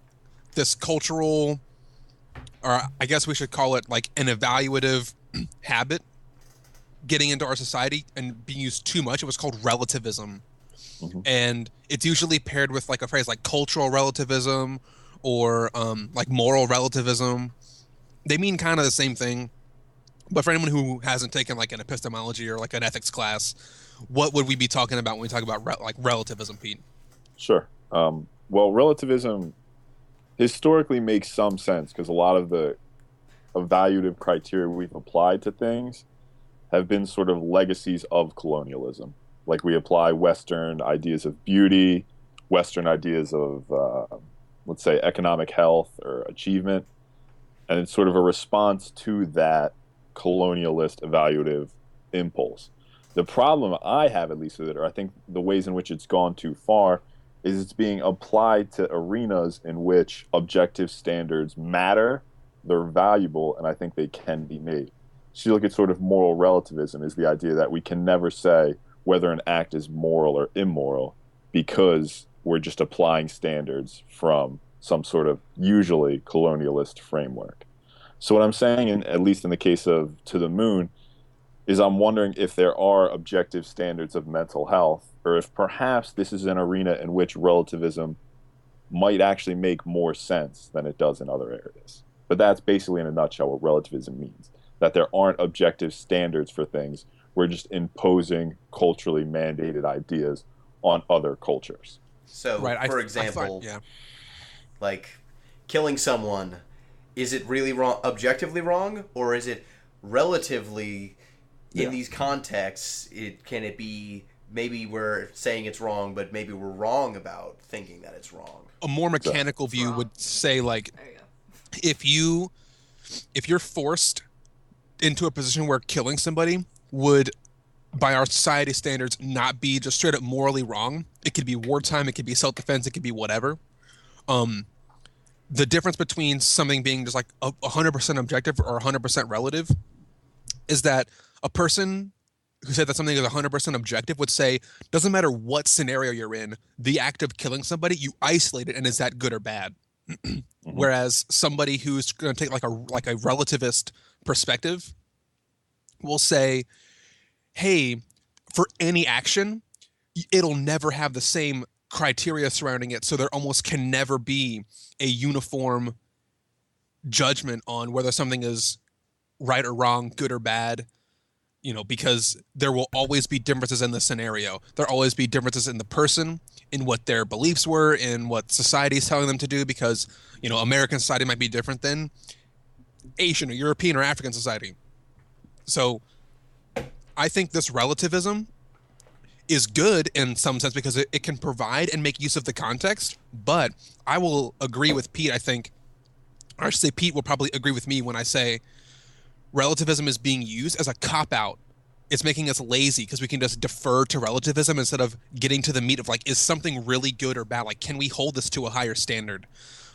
this cultural, or I guess we should call it like an evaluative habit getting into our society and being used too much. It was called relativism. Mm-hmm. And it's usually paired with like a phrase like cultural relativism or like moral relativism. They mean kind of the same thing. But for anyone who hasn't taken like an epistemology or like an ethics class, what would we be talking about when we talk about like relativism, Pete? Sure. Well, relativism historically makes some sense because a lot of the evaluative criteria we've applied to things have been sort of legacies of colonialism. Like we apply Western ideas of beauty, Western ideas of, let's say, economic health or achievement. And it's sort of a response to that colonialist evaluative impulse. The problem I have, at least with it, or I think the ways in which it's gone too far, is it's being applied to arenas in which objective standards matter, they're valuable, and I think they can be made. So you look at sort of moral relativism is the idea that we can never say whether an act is moral or immoral because we're just applying standards from some sort of usually colonialist framework. So what I'm saying, at least in the case of To the Moon, is I'm wondering if there are objective standards of mental health, or if perhaps this is an arena in which relativism might actually make more sense than it does in other areas. But that's basically in a nutshell what relativism means, that there aren't objective standards for things. We're just imposing culturally mandated ideas on other cultures. So, right, for example, like killing someone, is it really wrong, objectively wrong, or is it relatively, in these contexts, can it be, maybe we're saying it's wrong, but maybe we're wrong about thinking that it's wrong? A more mechanical view would say, like, if you're forced into a position where killing somebody would by our society standards, not be just straight up morally wrong. It could be wartime, it could be self-defense, it could be whatever. Um, the difference between something being just like 100% objective or 100% relative is that a person who said that something is 100% objective would say, doesn't matter what scenario you're in, the act of killing somebody, you isolate it, and is that good or bad? Whereas somebody who's going to take like a relativist perspective will say, hey, for any action, it'll never have the same criteria surrounding it, so there almost can never be a uniform judgment on whether something is right or wrong, good or bad, because there will always be differences in the scenario. There'll always be differences in the person, in what their beliefs were, in what society is telling them to do, because, American society might be different than Asian or European or African society. So I think this relativism is good in some sense because it can provide and make use of the context, but I will agree with Pete, I think, or I should say Pete will probably agree with me when I say relativism is being used as a cop-out. It's making us lazy because we can just defer to relativism instead of getting to the meat of like, is something really good or bad? Like, can we hold this to a higher standard?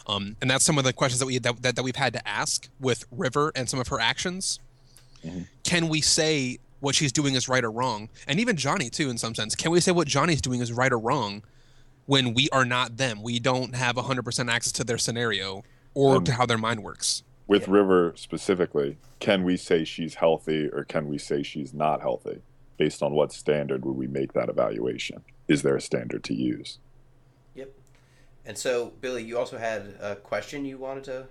And that's some of the questions that we've had to ask with River and some of her actions. Can we say what she's doing is right or wrong? And even Johnny too, in some sense. Can we say what Johnny's doing is right or wrong when we are not them? We don't have 100% access to their scenario or to how their mind works. With River specifically, can we say she's healthy or can we say she's not healthy? Based on what standard would we make that evaluation? Is there a standard to use? Yep. And so, Billy, you also had a question you wanted to,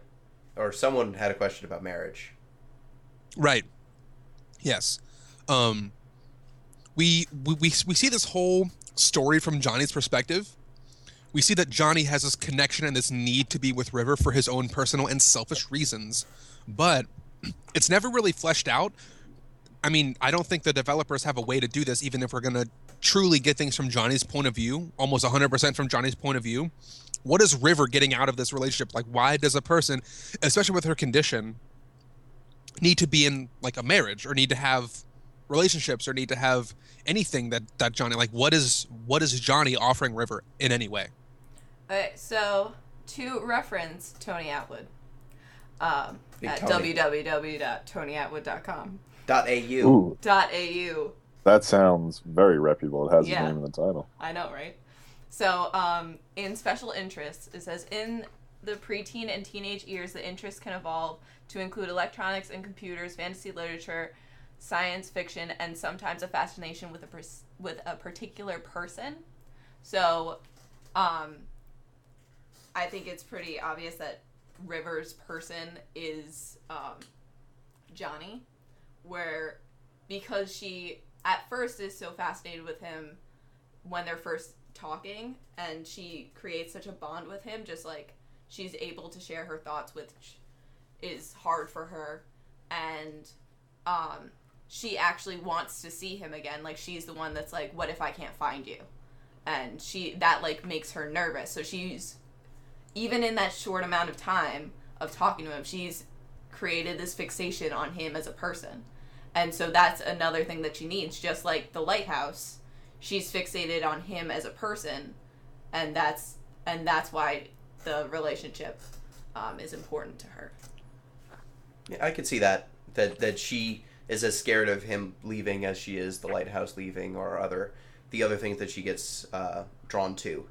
or someone had a question about marriage. Right. Yes. We see this whole story from Johnny's perspective. We see that Johnny has this connection and this need to be with River for his own personal and selfish reasons, but it's never really fleshed out. I mean, I don't think the developers have a way to do this, even if we're going to truly get things from Johnny's point of view, almost 100% from Johnny's point of view. What is River getting out of this relationship? Like, why does a person, especially with her condition, need to be in like a marriage or need to have relationships or need to have anything that Johnny, like, what is Johnny offering River in any way? Okay, so to reference Tony Atwood at Tony. www.tonyatwood.com. Ooh, .au. that sounds very reputable. It has Yeah. his name in the title. I know, right? So, in special interests, it says, in the preteen and teenage years, the interests can evolve to include electronics and computers, fantasy literature, science fiction, and sometimes a fascination with a particular person. So, I think it's pretty obvious that River's person is Johnny, where because she at first is so fascinated with him when they're first talking, and she creates such a bond with him, just like she's able to share her thoughts, which is hard for her, and she actually wants to see him again. Like, she's the one that's like, what if I can't find you? And that like makes her nervous. So she's, even in that short amount of time of talking to him, she's created this fixation on him as a person. And so that's another thing that she needs. Just like the lighthouse, she's fixated on him as a person, and that's why the relationship is important to her. Yeah, I could see that she is as scared of him leaving as she is the lighthouse leaving, or the other things that she gets drawn to.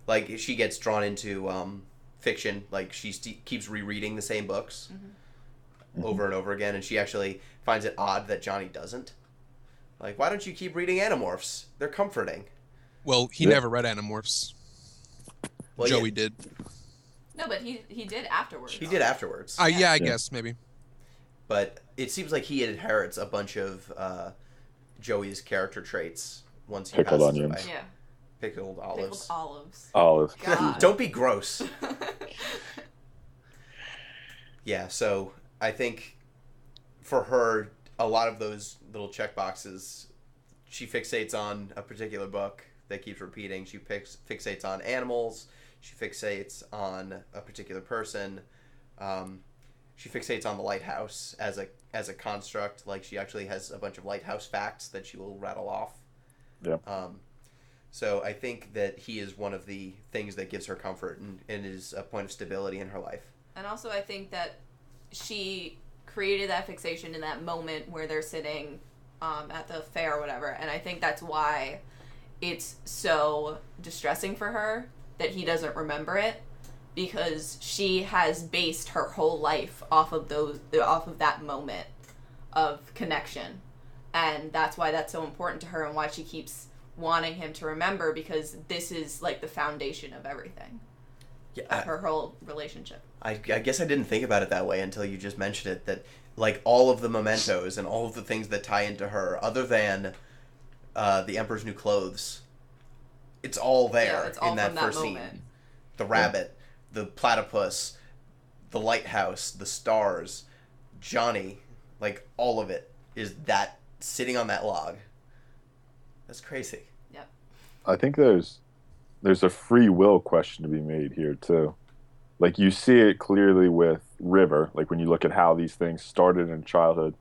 Like, she gets drawn into fiction. Like, she keeps rereading the same books over and over again, and she actually finds it odd that Johnny doesn't. Like, why don't you keep reading Animorphs? They're comforting. Well, he never read Animorphs. Well, Joey did. No, but he did afterwards. He did afterwards. I guess, maybe. But it seems like he inherits a bunch of Joey's character traits once he Pickled passes onions. away. Yeah. Pickled olives. Pickled olives. Olive. God. Don't be gross. Yeah, so I think for her, a lot of those little check boxes, she fixates on a particular book that keeps repeating. She fixates on animals. She fixates on a particular person. she fixates on the lighthouse as a construct. Like, she actually has a bunch of lighthouse facts that she will rattle off. Yeah. So I think that he is one of the things that gives her comfort and is a point of stability in her life. And also I think that she created that fixation in that moment where they're sitting at the fair or whatever. And I think that's why it's so distressing for her that he doesn't remember it, because she has based her whole life off of that moment of connection. And that's why that's so important to her and why she keeps wanting him to remember, because this is like the foundation of everything. Yeah, of her whole relationship. I guess I didn't think about it that way until you just mentioned it, that like all of the mementos and all of the things that tie into her, other than the Emperor's New Clothes, it's all there it's all in that from that first moment. scene. The rabbit, the platypus, the lighthouse, the stars, Johnny, like all of it is that sitting on that log. That's crazy. Yep. I think there's a free will question to be made here too. Like, you see it clearly with River, like when you look at how these things started in childhood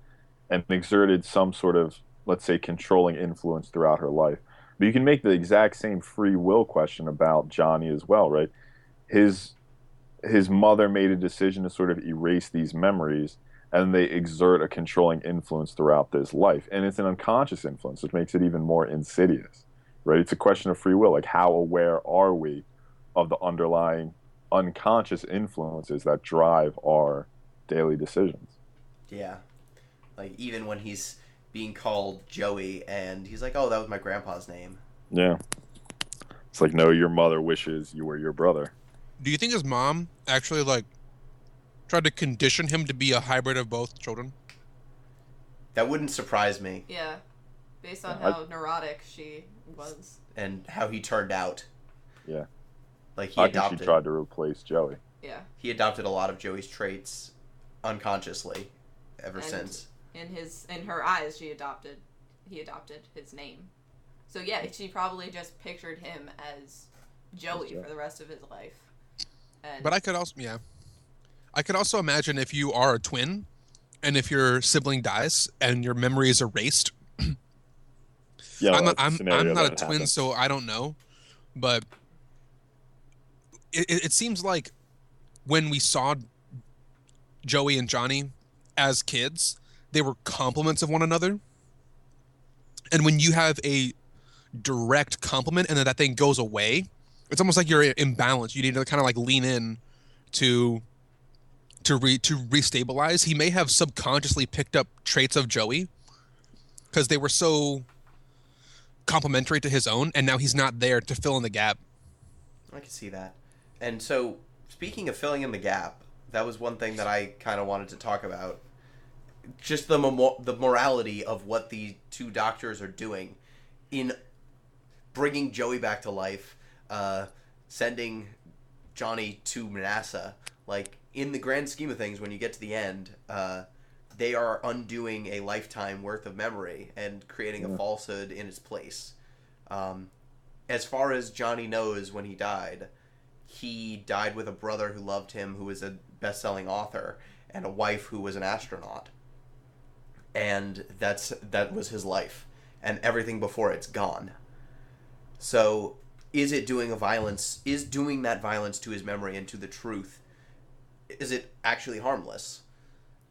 and exerted some sort of, let's say, controlling influence throughout her life. But you can make the exact same free will question about Johnny as well, right? His mother made a decision to sort of erase these memories, and they exert a controlling influence throughout this life. And it's an unconscious influence, which makes it even more insidious, right? It's a question of free will. Like, how aware are we of the underlying unconscious influences that drive our daily decisions? Yeah. Like, even when he's being called Joey and he's like, oh, that was my grandpa's name. Yeah. It's like, no, your mother wishes you were your brother. Do you think his mom actually, like, tried to condition him to be a hybrid of both children? That wouldn't surprise me. Yeah. Based on how neurotic she was. And how he turned out. Yeah. Like, I think she tried to replace Joey. Yeah. He adopted a lot of Joey's traits unconsciously ever since. In her eyes, he adopted his name. So yeah, she probably just pictured him as Joey for the rest of his life. But I could also imagine if you are a twin, and if your sibling dies and your memory is erased. Yeah, I'm not a twin, so I don't know. But it seems like when we saw Joey and Johnny as kids, they were complements of one another. And when you have a direct complement and then that thing goes away, it's almost like you're imbalanced. You need to kind of like lean in to restabilize. He may have subconsciously picked up traits of Joey because they were so complementary to his own, and now he's not there to fill in the gap. I can see that. And so, speaking of filling in the gap, that was one thing that I kind of wanted to talk about. Just the morality of what the two doctors are doing in bringing Joey back to life, sending Johnny to Manasseh. Like, in the grand scheme of things, when you get to the end, they are undoing a lifetime worth of memory and creating a falsehood in its place. As far as Johnny knows, when he died with a brother who loved him, who was a best-selling author, and a wife who was an astronaut. And that was his life. And everything before it's gone. So, is doing that violence to his memory and to the truth, is it actually harmless?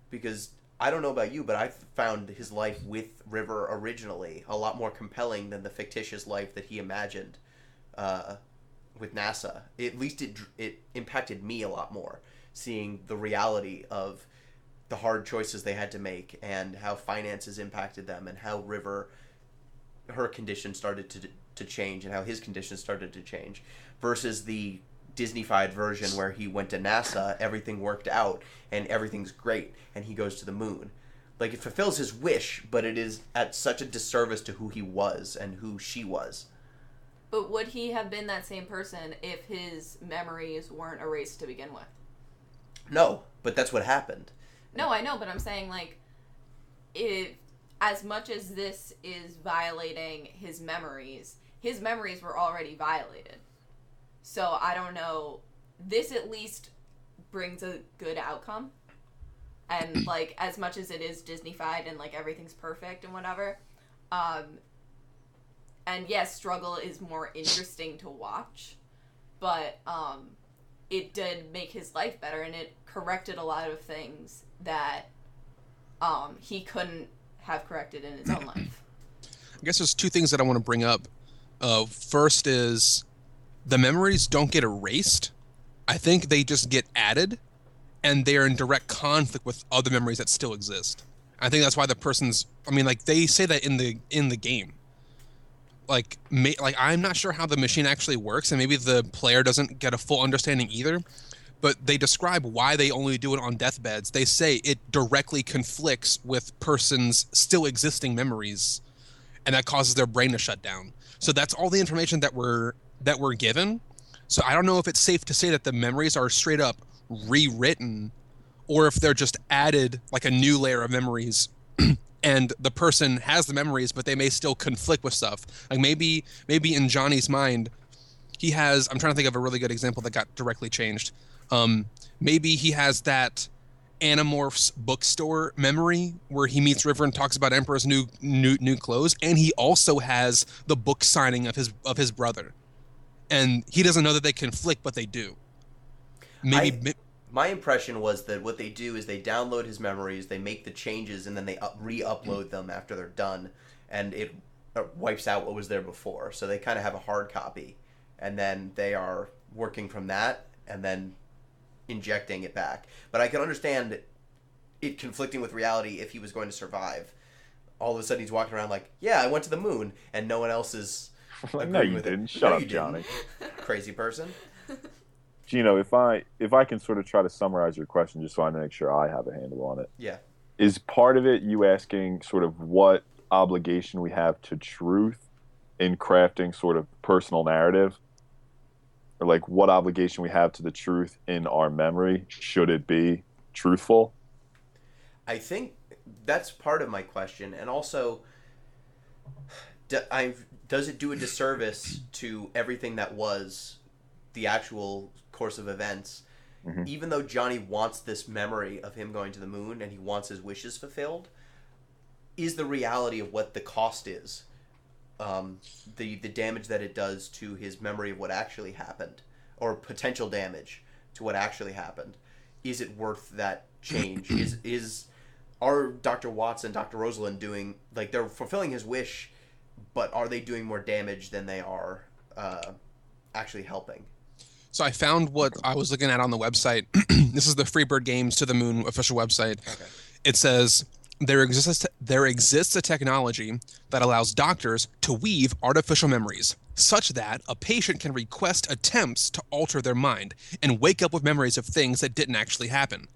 Because I don't know about you, but I found his life with River originally a lot more compelling than the fictitious life that he imagined with NASA. At least it impacted me a lot more, seeing the reality of the hard choices they had to make and how finances impacted them and how her condition started to change and how his condition started to change versus the Disney-fied version where he went to NASA, everything worked out, and everything's great, and he goes to the moon. Like, it fulfills his wish, but it is at such a disservice to who he was and who she was. But would he have been that same person if his memories weren't erased to begin with? No, but that's what happened. No, I know, but I'm saying, like, as much as this is violating his memories were already violated. So, I don't know. This at least brings a good outcome. And like as much as it is Disney-fied and like everything's perfect and whatever, and yes, struggle is more interesting to watch, but it did make his life better, and it corrected a lot of things that he couldn't have corrected in his own life. I guess there's two things that I want to bring up. First is the memories don't get erased. I think they just get added, and they're in direct conflict with other memories that still exist. I think that's why the person's. I mean, like they say that in the game. Like I'm not sure how the machine actually works, and maybe the player doesn't get a full understanding either. But they describe why they only do it on deathbeds. They say it directly conflicts with persons' still existing memories, and that causes their brain to shut down. So that's all the information that we're given. So I don't know if it's safe to say that the memories are straight up rewritten, or if they're just added like a new layer of memories, and the person has the memories, but they may still conflict with stuff. Like maybe in Johnny's mind, he has. I'm trying to think of a really good example that got directly changed. Maybe he has that Animorphs bookstore memory where he meets River and talks about Emperor's new clothes, and he also has the book signing of his brother, and he doesn't know that they conflict, but they do. My impression was that what they do is they download his memories, they make the changes, and then they re-upload them after they're done, and it wipes out what was there before. So they kind of have a hard copy, and then they are working from that, and then injecting it back. But I can understand it conflicting with reality if he was going to survive. All of a sudden he's walking around like, yeah, I went to the moon, and no one else is No, you didn't. Shut up, Johnny. Crazy person. Gino, if I can sort of try to summarize your question just so I make sure I have a handle on it. Yeah. Is part of it you asking sort of what obligation we have to truth in crafting sort of personal narrative? Or like what obligation we have to the truth in our memory? Should it be truthful? I think that's part of my question. And also, does it do a disservice to everything that was the actual course of events? Mm-hmm. Even though Johnny wants this memory of him going to the moon and he wants his wishes fulfilled, is the reality of what the cost is, the damage that it does to his memory of what actually happened, or potential damage to what actually happened, is it worth that change? Are Dr. Watts and Dr. Rosalind doing, like, they're fulfilling his wish, but are they doing more damage than they are actually helping? So I found what I was looking at on the website. This is the Freebird Games to the Moon official website. Okay. It says, there exists a technology that allows doctors to weave artificial memories, such that a patient can request attempts to alter their mind and wake up with memories of things that didn't actually happen.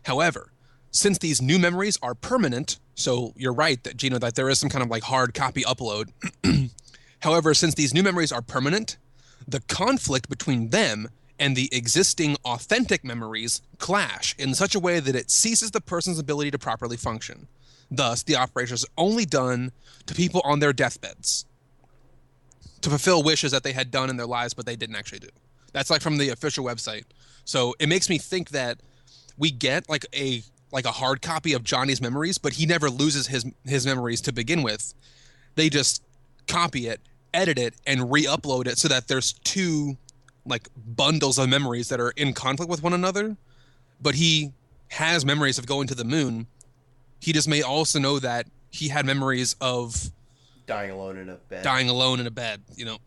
However, since these new memories are permanent, so you're right that Gino, that there is some kind of like hard copy upload. However, since these new memories are permanent, the conflict between them and the existing authentic memories clash in such a way that it ceases the person's ability to properly function. Thus, the operation is only done to people on their deathbeds to fulfill wishes that they had done in their lives, but they didn't actually do. That's like from the official website. So it makes me think that we get like a hard copy of Johnny's memories, but he never loses his memories to begin with. They just copy it, edit it, and re-upload it so that there's two like bundles of memories that are in conflict with one another. But he has memories of going to the moon. He just may also know that he had memories of dying alone in a bed, you know.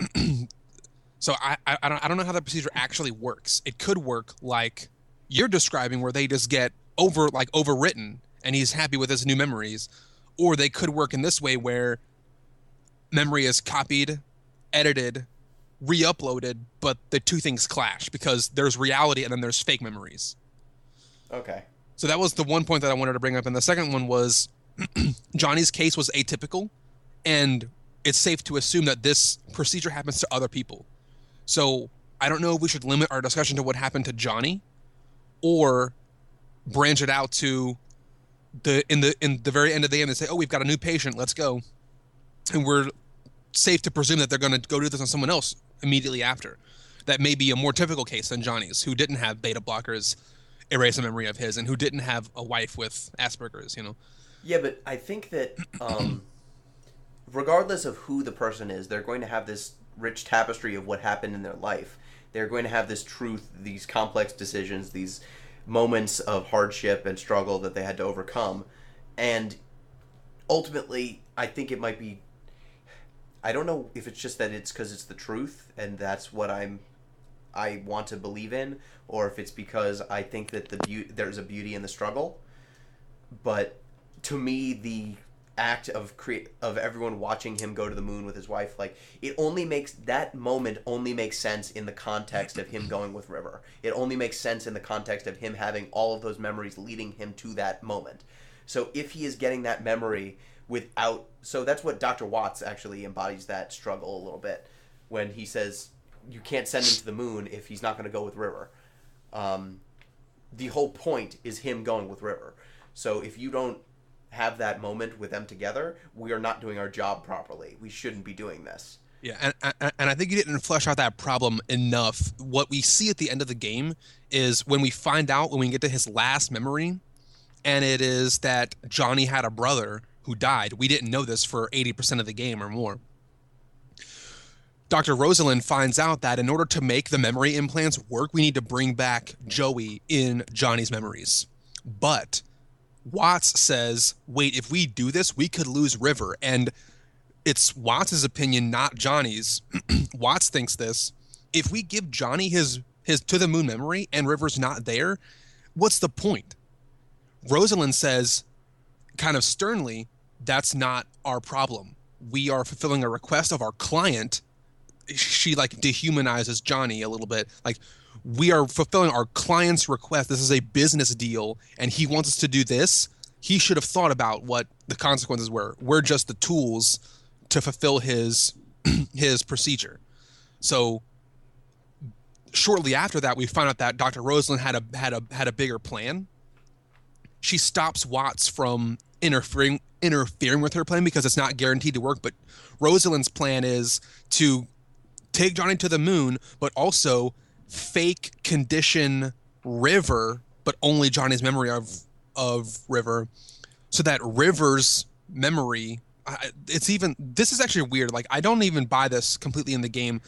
So I don't know how that procedure actually works. It could work like you're describing, where they just get overwritten and he's happy with his new memories, or they could work in this way where memory is copied, edited, re-uploaded, but the two things clash because there's reality and then there's fake memories. Okay. So that was the one point that I wanted to bring up. And the second one was Johnny's case was atypical, and it's safe to assume that this procedure happens to other people. So I don't know if we should limit our discussion to what happened to Johnny, or branch it out to in the very end of the game. They say, oh, we've got a new patient, let's go. And we're safe to presume that they're going to go do this on someone else immediately after. That may be a more typical case than Johnny's, who didn't have beta blockers erase a memory of his, and who didn't have a wife with Asperger's, Yeah, but I think that regardless of who the person is, they're going to have this rich tapestry of what happened in their life. They're going to have this truth, these complex decisions, these moments of hardship and struggle that they had to overcome. And ultimately, I think it might be, I don't know if it's just that it's because it's the truth and that's what I want to believe in, or if it's because I think that there's a beauty in the struggle. But to me, the act of everyone watching him go to the moon with his wife, like, that moment only makes sense in the context of him going with River. It only makes sense in the context of him having all of those memories leading him to that moment. So if he is getting that memory so that's what Dr. Watts actually embodies, that struggle a little bit, when he says you can't send him to the moon if he's not going to go with River. The whole point is him going with River. So if you don't have that moment with them together, we are not doing our job properly. We shouldn't be doing this. Yeah, and I think you didn't flesh out that problem enough. What we see at the end of the game is when we get to his last memory, and it is that Johnny had a brother who died. We didn't know this for 80% of the game or more. Dr. Rosalind finds out that in order to make the memory implants work, we need to bring back Joey in Johnny's memories. But Watts says, wait, if we do this, we could lose River. And it's Watts' opinion, not Johnny's. Watts thinks this. If we give Johnny his to the moon memory and River's not there, what's the point? Rosalind says, kind of sternly, that's not our problem. We are fulfilling a request of our client. She dehumanizes Johnny a little bit. Like, we are fulfilling our client's request. This is a business deal, and he wants us to do this. He should have thought about what the consequences were. We're just the tools to fulfill his procedure. So shortly after that, we find out that Dr. Rosalind had a bigger plan. She stops Watts from interfering with her plan because it's not guaranteed to work. But Rosalind's plan is to take Johnny to the moon, but also fake condition River, but only Johnny's memory of River, so that River's memory. This is actually weird. Like, I don't even buy this completely in the game.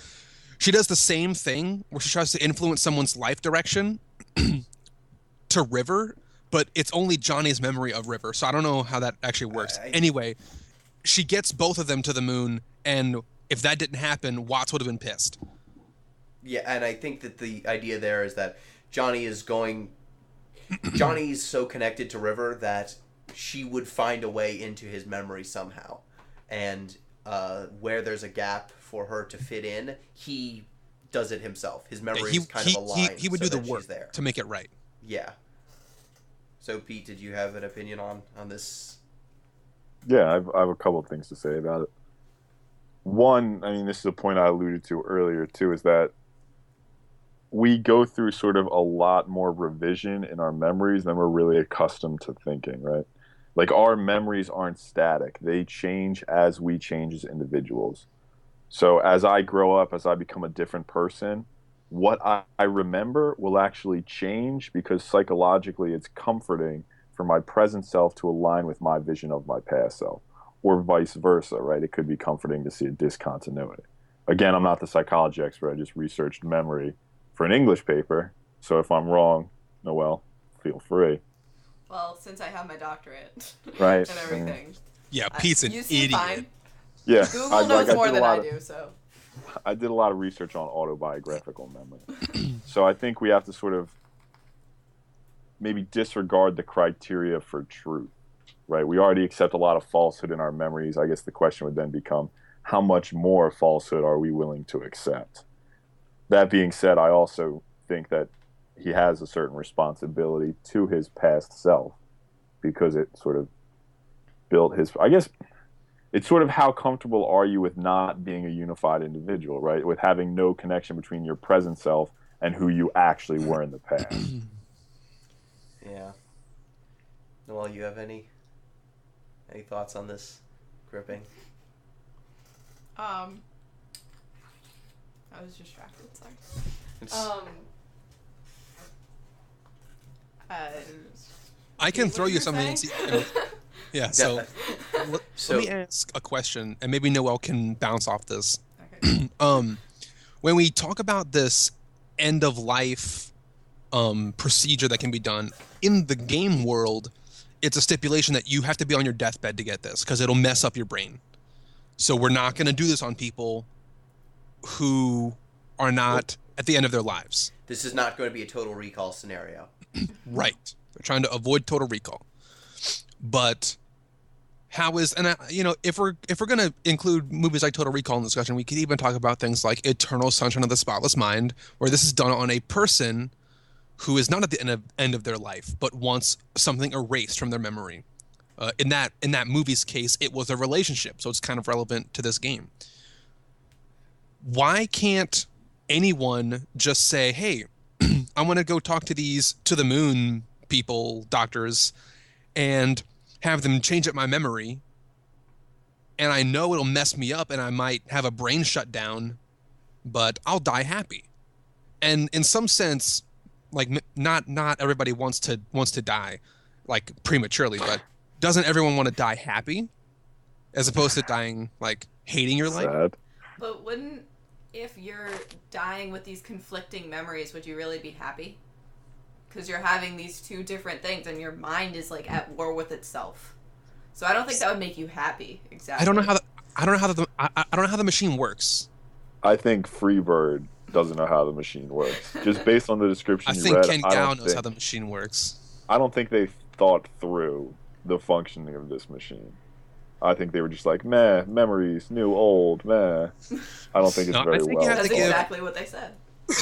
She does the same thing where she tries to influence someone's life direction to River, but it's only Johnny's memory of River. So I don't know how that actually works. Anyway, she gets both of them to the moon, and if that didn't happen, Watts would have been pissed. Yeah, and I think that the idea there is that Johnny's so connected to River that she would find a way into his memory somehow. And where there's a gap for her to fit in, he does it himself. His memory is kind of aligned. He would do the work to make it right. Yeah. So, Pete, did you have an opinion on this? Yeah, I have a couple of things to say about it. One, I mean, this is a point I alluded to earlier, too, is that we go through sort of a lot more revision in our memories than we're really accustomed to thinking, right? Like, our memories aren't static. They change as we change as individuals. So as I grow up, as I become a different person, what I remember will actually change because psychologically it's comforting for my present self to align with my vision of my past self, or vice versa, right? It could be comforting to see a discontinuity. Again, I'm not the psychology expert. I just researched memory for an English paper. So if I'm wrong, Noelle, feel free. Well, since I have my doctorate right. and everything. Yeah, Pete's an idiot. Fine. Yeah. Google knows more than I do, so. I did a lot of research on autobiographical memory. So I think we have to sort of maybe disregard the criteria for truth, right? We already accept a lot of falsehood in our memories. I guess the question would then become, how much more falsehood are we willing to accept? That being said, I also think that he has a certain responsibility to his past self because it sort of built his, I guess, it's sort of how comfortable are you with not being a unified individual, right? With having no connection between your present self and who you actually were in the past. Yeah. Noelle, you have any thoughts on this gripping? I was distracted, sorry. I can throw you something and see. Yeah, so So- let me ask a question, and maybe Noel can bounce off this. Okay. When we talk about this end of life procedure that can be done in the game world, it's a stipulation that you have to be on your deathbed to get this because it'll mess up your brain. So we're not going to do this on people who are not at the end of their lives. This is not going to be a Total Recall scenario. Right. They're trying to avoid total recall. But how is, and if we're going to include movies like Total Recall in the discussion, we could even talk about things like Eternal Sunshine of the Spotless Mind, where this is done on a person who is not at the end of their life, but wants something erased from their memory. In that movie's case, it was a relationship, so it's kind of relevant to this game. Why can't anyone just say, "Hey, I want to go talk to the moon people, doctors, and have them change up my memory, and I know it'll mess me up, and I might have a brain shutdown, but I'll die happy." And in some sense, like not everybody wants to die like prematurely, but doesn't everyone want to die happy as opposed to dying like hating your life? Sad. But wouldn't, if you're dying with these conflicting memories, would you really be happy? Because you're having these two different things, and your mind is like at war with itself. So I don't think that would make you happy. Exactly. I don't know how the machine works. I think Freebird doesn't know how the machine works. Just based on the description I you think read, Ken Gao knows how the machine works. I don't think they thought through the functioning of this machine. I think they were just like, meh, memories, new, old, meh. I don't think it's No, I very think you well. have That's to give- exactly what they said.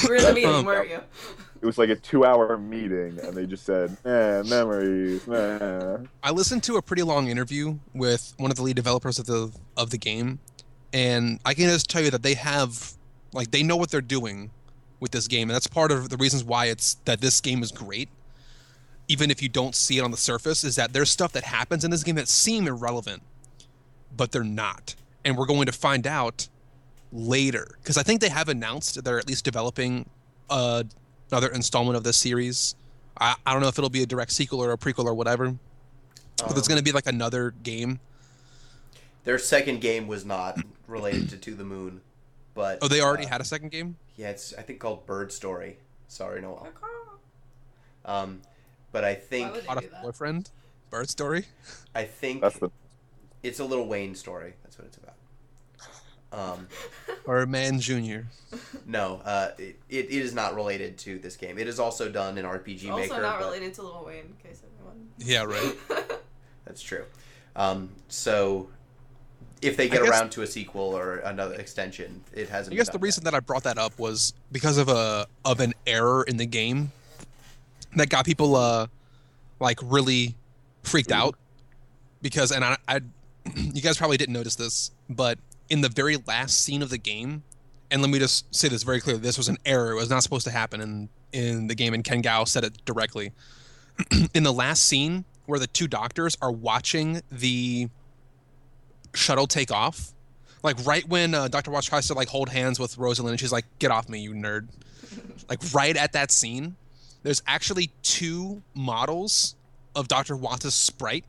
You were in the meeting, weren't you? It was like a 2-hour meeting, and they just said, memories, meh. I listened to a pretty long interview with one of the lead developers of the game, and I can just tell you that they know what they're doing with this game, and that's part of the reasons why this game is great. Even if you don't see it on the surface, is that there's stuff that happens in this game that seem irrelevant, but they're not, and we're going to find out later, because I think they have announced they're at least developing another installment of this series. I don't know if it'll be a direct sequel or a prequel or whatever, but it's going to be like another game. Their second game was not related to the Moon, but Oh, they already had a second game? yeah, it's I think called Bird Story. Sorry, Noel. But I think Why would Not do a that? boyfriend? Bird Story? I think That's the. it's a Little Wayne story. That's what it's about. Or a Man Jr.? No, it is not related to this game. It is also done in RPG Also Maker. not but related to Lil Wayne, in case anyone. Yeah, right. That's true. So if they get I guess- around to a sequel or another extension, it hasn't. I guess been the done reason that I brought that up was because of an error in the game that got people like really freaked out. Because I you guys probably didn't notice this, but in the very last scene of the game, and let me just say this very clearly, this was an error. It was not supposed to happen in the game, and Ken Gao said it directly. In the last scene where the two doctors are watching the shuttle take off, like right when Dr. Watts tries to like hold hands with Rosalind and she's like, "Get off me, you nerd." Like right at that scene, there's actually two models of Dr. Watts' sprite.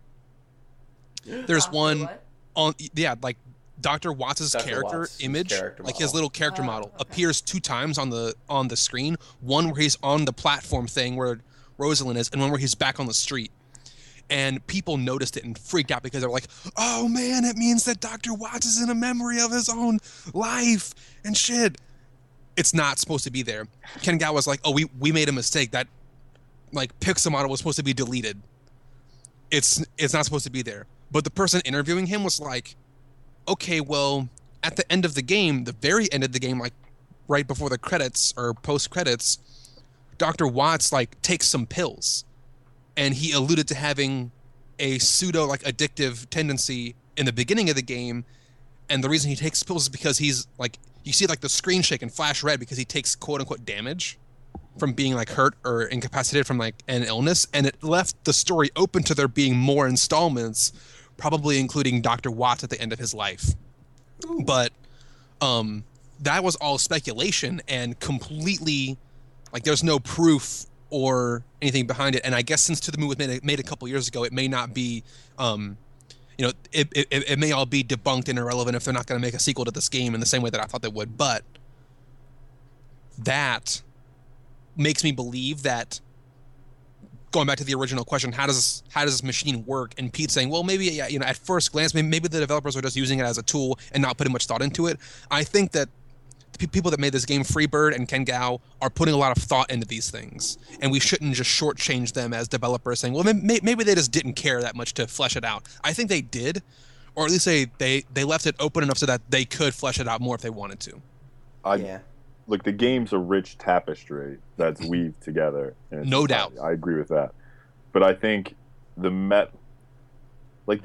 There's Dr. one what? on like Dr. Watts' Dr. character Watts' image, character like his model. little character Oh, model, okay. appears 2 times on the screen. One where he's on the platform thing where Rosalind is, and one where he's back on the street. And people noticed it and freaked out because they're like, "Oh man, it means that Dr. Watts is in a memory of his own life and shit." It's not supposed to be there. Ken Gao was like, "Oh, we made a mistake. That like pixel model was supposed to be deleted. It's not supposed to be there." But the person interviewing him was like, "Okay, well, at the end of the game, the very end of the game, like right before the credits or post credits, Dr. Watts like takes some pills, and he alluded to having a pseudo like addictive tendency in the beginning of the game, and the reason he takes pills is because he's like, you see like the screen shake and flash red because he takes quote unquote damage from being like hurt or incapacitated from like an illness, and it left the story open to there being more installments, probably including Dr. Watts at the end of his life." Ooh. But that was all speculation and completely like there's no proof or anything behind it. And I guess since To the Moon was made a couple years ago, it may not be, it may all be debunked and irrelevant if they're not going to make a sequel to this game in the same way that I thought they would. But that makes me believe that, going back to the original question, how does this machine work? And Pete saying, well, maybe, at first glance, maybe the developers are just using it as a tool and not putting much thought into it. I think that the people that made this game, Freebird and Ken Gao, are putting a lot of thought into these things, and we shouldn't just shortchange them as developers saying, well, maybe they just didn't care that much to flesh it out. I think they did, or at least they left it open enough so that they could flesh it out more if they wanted to. Look, the game's a rich tapestry that's weaved together. No doubt. I agree with that. But I think the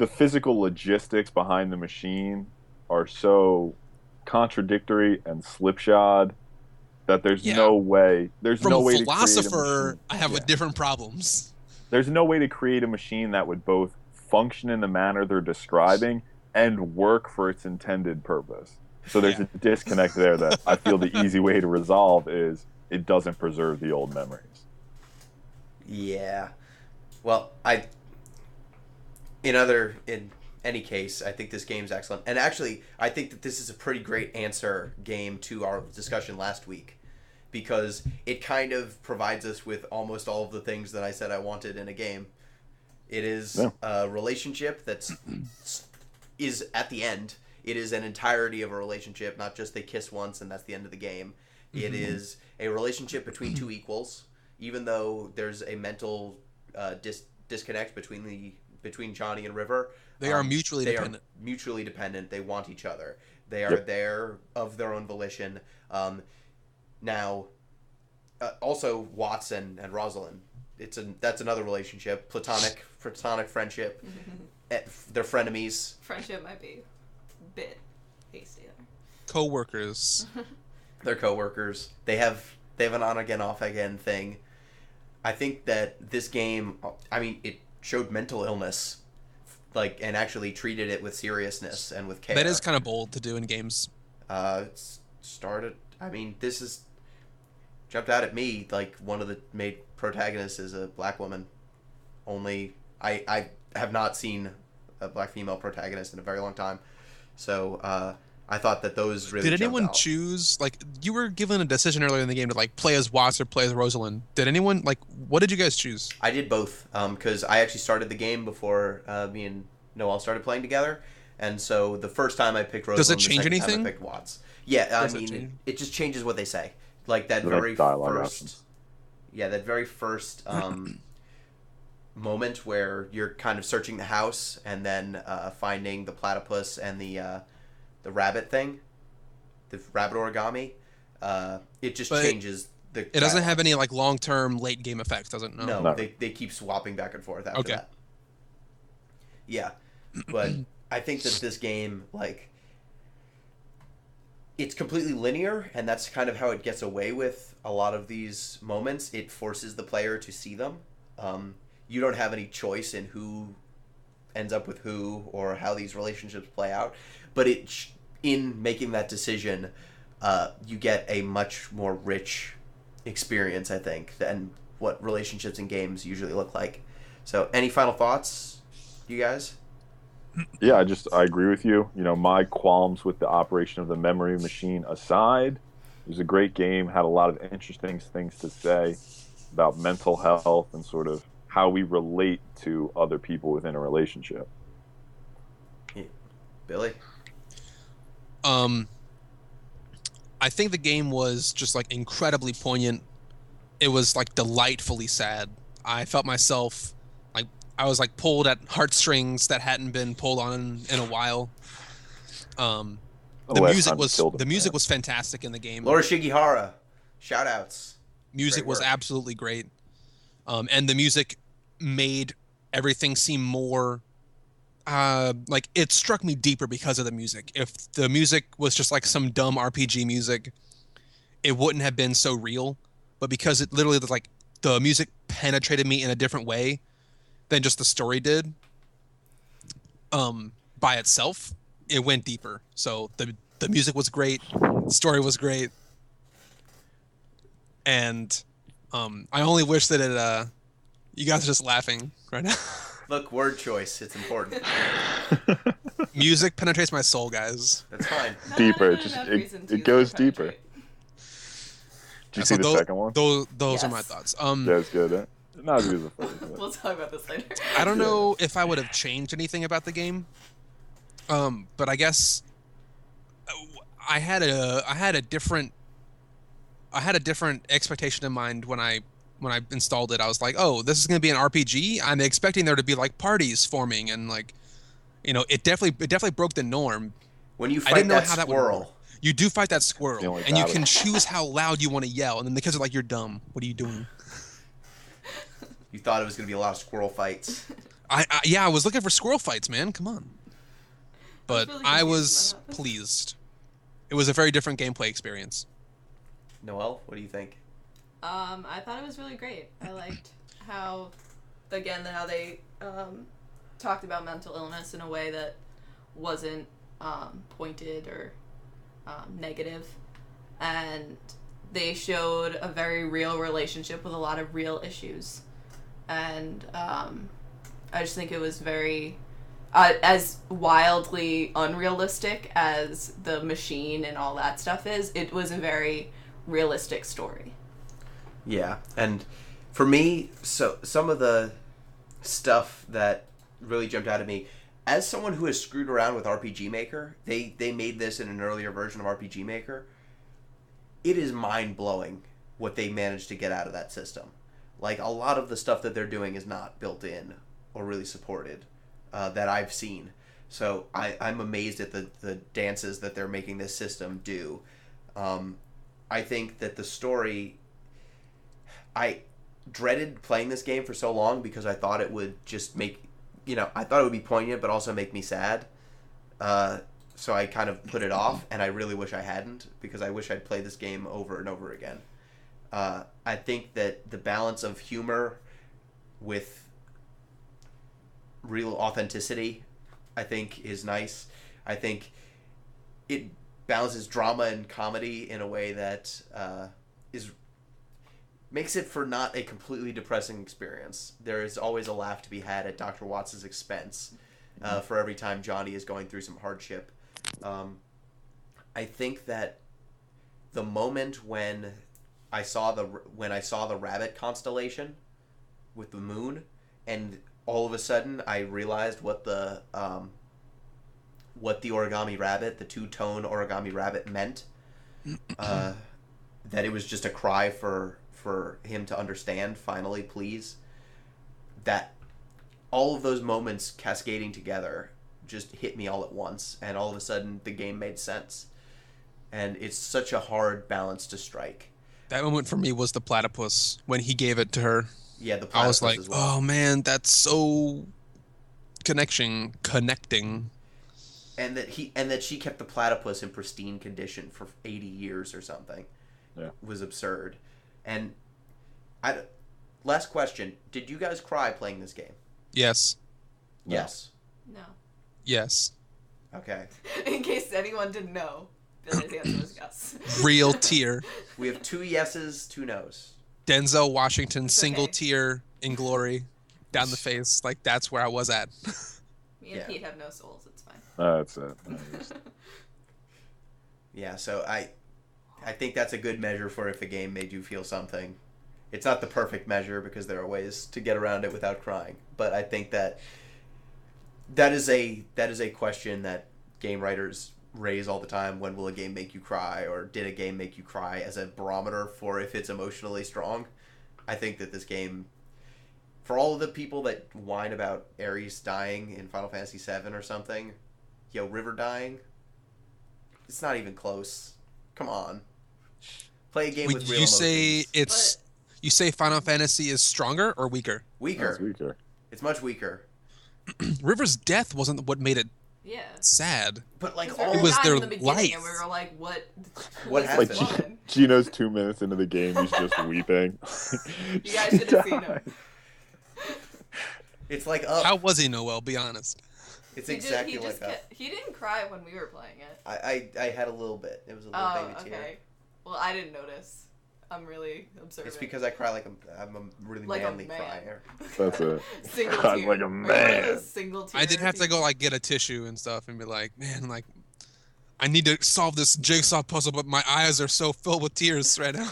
physical logistics behind the machine are so contradictory and slipshod that there's no way to create a machine. I have with different problems. There's no way to create a machine that would both function in the manner they're describing and work for its intended purpose. So there's a disconnect there that I feel the easy way to resolve is it doesn't preserve the old memories. Yeah. Well, in any case, I think this game's excellent. And actually, I think that this is a pretty great answer game to our discussion last week, because it kind of provides us with almost all of the things that I said I wanted in a game. It is a relationship is at the end. It is an entirety of a relationship, not just they kiss once and that's the end of the game. Mm-hmm. It is a relationship between two equals, even though there's a mental disconnect between Johnny and River. They are mutually dependent. They are mutually dependent. They want each other. They are there of their own volition. Now, also Watts and Rosalind. That's another relationship. Platonic friendship. They're frenemies. Friendship might be a bit hasty there. Co-workers. They're co-workers. They have an on again, off again thing. I think that this game, it showed mental illness, and actually treated it with seriousness and with care. That is kind of bold to do in games. This is jumped out at me. One of the main protagonists is a black woman. Only I have not seen a black female protagonist in a very long time. So I thought that those really Did anyone jumped out. choose, you were given a decision earlier in the game to play as Watts or play as Rosalind. Did anyone, what did you guys choose? I did both, because I actually started the game before me and Noel started playing together, and so the first time I picked Rosalind, does it change anything? Time I picked Watts. Yeah, it just changes what they say. That very first moment where you're kind of searching the house and then finding the platypus and the rabbit thing, the rabbit origami. It just changes the. It doesn't have any long-term late game effects, does it? No, they keep swapping back and forth after that. Yeah, but I think that this game, it's completely linear, and that's kind of how it gets away with a lot of these moments. It forces the player to see them. You don't have any choice in who ends up with who or how these relationships play out, but in making that decision, you get a much more rich experience, I think, than what relationships in games usually look like. So, any final thoughts, you guys? Yeah, I agree with you. My qualms with the operation of the memory machine aside, it was a great game, had a lot of interesting things to say about mental health and sort of how we relate to other people within a relationship. Yeah. Billy? I think the game was just incredibly poignant. It was delightfully sad. I felt myself I was pulled at heartstrings that hadn't been pulled on in a while. The music was fantastic in the game. Laura Shigihara, shout outs. Music was absolutely great. And the music made everything seem more it struck me deeper because of the music. If the music was just some dumb RPG music, it wouldn't have been so real. But because it literally was the music penetrated me in a different way than just the story did, by itself, it went deeper. So the music was great, the story was great, and I only wish that it. You guys are just laughing right now. Look, word choice. It's important. Music penetrates my soul, guys. That's fine. Deeper. Not Just enough reason to it use goes that deeper. penetrate. Did you see the second one? Those are my Yes. thoughts. Yeah, it's good. Not as good as the first. But... We'll talk about this later. I don't know if I would have changed anything about the game. But I guess I had a different expectation in mind when I installed it. I was like, oh, this is going to be an RPG. I'm expecting there to be like parties forming and like, it definitely broke the norm. When you I fight didn't know that how that would work. squirrel, You do fight that The squirrel, only and you battle. can choose how loud you want to yell, and then the kids are like, "You're dumb. What are you doing?" you thought it was going to be a lot of squirrel fights. I was looking for squirrel fights, man. Come on. But really I confused was when that happened. pleased. It was a very different gameplay experience. Noelle, what do you think? I thought it was really great. I liked how they talked about mental illness in a way that wasn't pointed or negative, and they showed a very real relationship with a lot of real issues, and I just think it was very as wildly unrealistic as the machine and all that stuff is. It was a very realistic story. Yeah, and for me, so some of the stuff that really jumped out at me, as someone who has screwed around with RPG Maker, they made this in an earlier version of RPG Maker. It is mind-blowing what they managed to get out of that system. Like, a lot of the stuff that they're doing is not built in or really supported that I've seen. So I'm amazed at the dances that they're making this system do. I think that the story... I dreaded playing this game for so long because I thought it would just make... I thought it would be poignant, but also make me sad. So I kind of put it off, and I really wish I hadn't, because I wish I'd play this game over and over again. I think that the balance of humor with real authenticity, I think, is nice. I think it balances drama and comedy in a way that makes it for not a completely depressing experience. There is always a laugh to be had at Dr. Watts' expense for every time Johnny is going through some hardship. I think that the moment when I saw the rabbit constellation with the moon, and all of a sudden I realized what the origami rabbit, the two-tone origami rabbit, meant. That it was just a cry for him to understand, finally, please. That all of those moments cascading together just hit me all at once, and all of a sudden the game made sense. And it's such a hard balance to strike. That moment for me was the platypus when he gave it to her. Yeah, the I was platypus like, as well. oh man, that's so connecting. And that she kept the platypus in pristine condition for 80 years or something. Yeah. Was absurd. And last question, did you guys cry playing this game? Yes. No. Yes. No. Yes. Okay. In case anyone didn't know, Billy's answer was yes. Real tear. We have 2 yeses, 2 nos. Denzel Washington, It's single okay. tear in glory, down the face. Like, that's where I was at. Me and Yeah. Pete have no souls. It's fine. That's it. Yeah, so I think that's a good measure for if a game made you feel something. It's not the perfect measure because there are ways to get around it without crying, but I think that is a question that game writers raise all the time. When will a game make you cry, or did a game make you cry, as a barometer for if it's emotionally strong? I think that this game, for all of the people that whine about Ares dying in Final Fantasy VII or something, River dying, it's not even close. Come on. Play a game with real emotions. You say Final Fantasy is stronger or weaker? Weaker. That's weaker. It's much weaker. River's death wasn't what made it Yeah. sad. But like Because we all were It was dying their in the beginning, life. and we were like, "What? What is happened? this Like one?" Gino's 2 minutes into the game, he's just weeping. You guys should have seen him. it's like up. How was he, Noel? Be honest. It's exactly like up. He didn't cry when we were playing it. I had a little bit. It was a little Oh, baby tear. okay. Well, I didn't notice. I'm really observant. It's because I cry I'm a really Like a manly man. crier. That's it. Single I'm tear. like a Are you one of man. those single tear I did have to people? go like get a tissue and stuff and be like, man, like I need to solve this jigsaw puzzle, but my eyes are so filled with tears right now.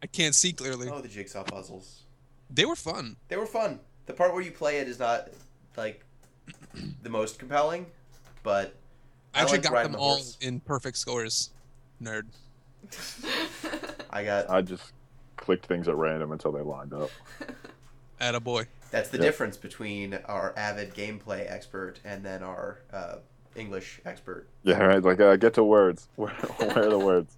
I can't see clearly. Oh, the jigsaw puzzles. They were fun. They were fun. The part where you play it is not like the most compelling, but I actually like got riding them the all horse. in perfect scores. Nerd. I just clicked things at random until they lined up. Attaboy. That's the Yep. difference between our avid gameplay expert and then our English expert. Yeah, right. Like, get to words. Where are the words?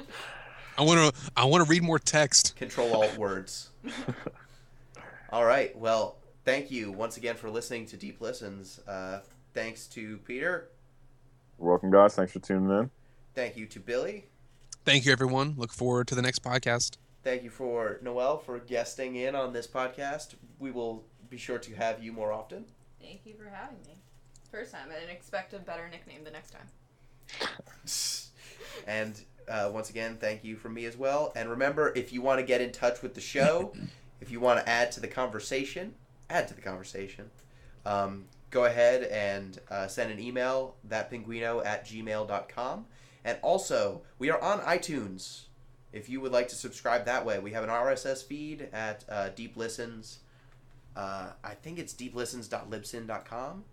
I want to read more text. Control Alt words. All right. Well, thank you once again for listening to Deep Listens. Thanks to Peter. Welcome, guys. Thanks for tuning in. Thank you to Billy. Thank you, everyone. Look forward to the next podcast. Thank you for Noelle for guesting in on this podcast. We will be sure to have you more often. Thank you for having me. First time. I didn't expect a better nickname the next time. And once again, thank you from me as well. And remember, if you want to get in touch with the show, if you want to add to the conversation, go ahead and send an email, thatpinguino@gmail.com. And also, we are on iTunes. If you would like to subscribe that way, we have an RSS feed at Deep Listens. I think it's deeplistens.libsyn.com.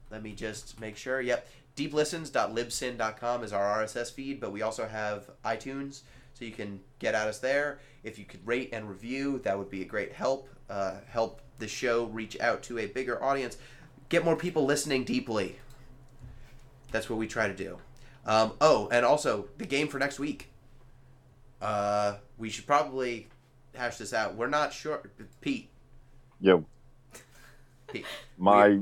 Let me just make sure. Yep. deeplistens.libsyn.com is our RSS feed, but we also have iTunes, so you can get at us there. If you could rate and review, that would be a great help. Help the show reach out to a bigger audience. Get more people listening deeply. That's what we try to do. And also, the game for next week. We should probably hash this out. We're not sure. Pete. Yo, Pete. my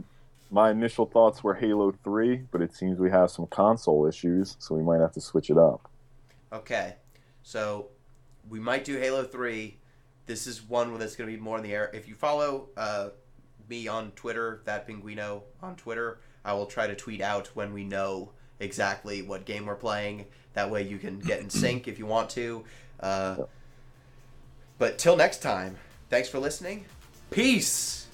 initial thoughts were Halo 3, but it seems we have some console issues, so we might have to switch it up. Okay. So, we might do Halo 3. This is one that's going to be more in the air. If you follow me on Twitter, thatpinguino on Twitter, I will try to tweet out when we know exactly what game we're playing. That way you can get in sync if you want to. But till next time, thanks for listening. Peace!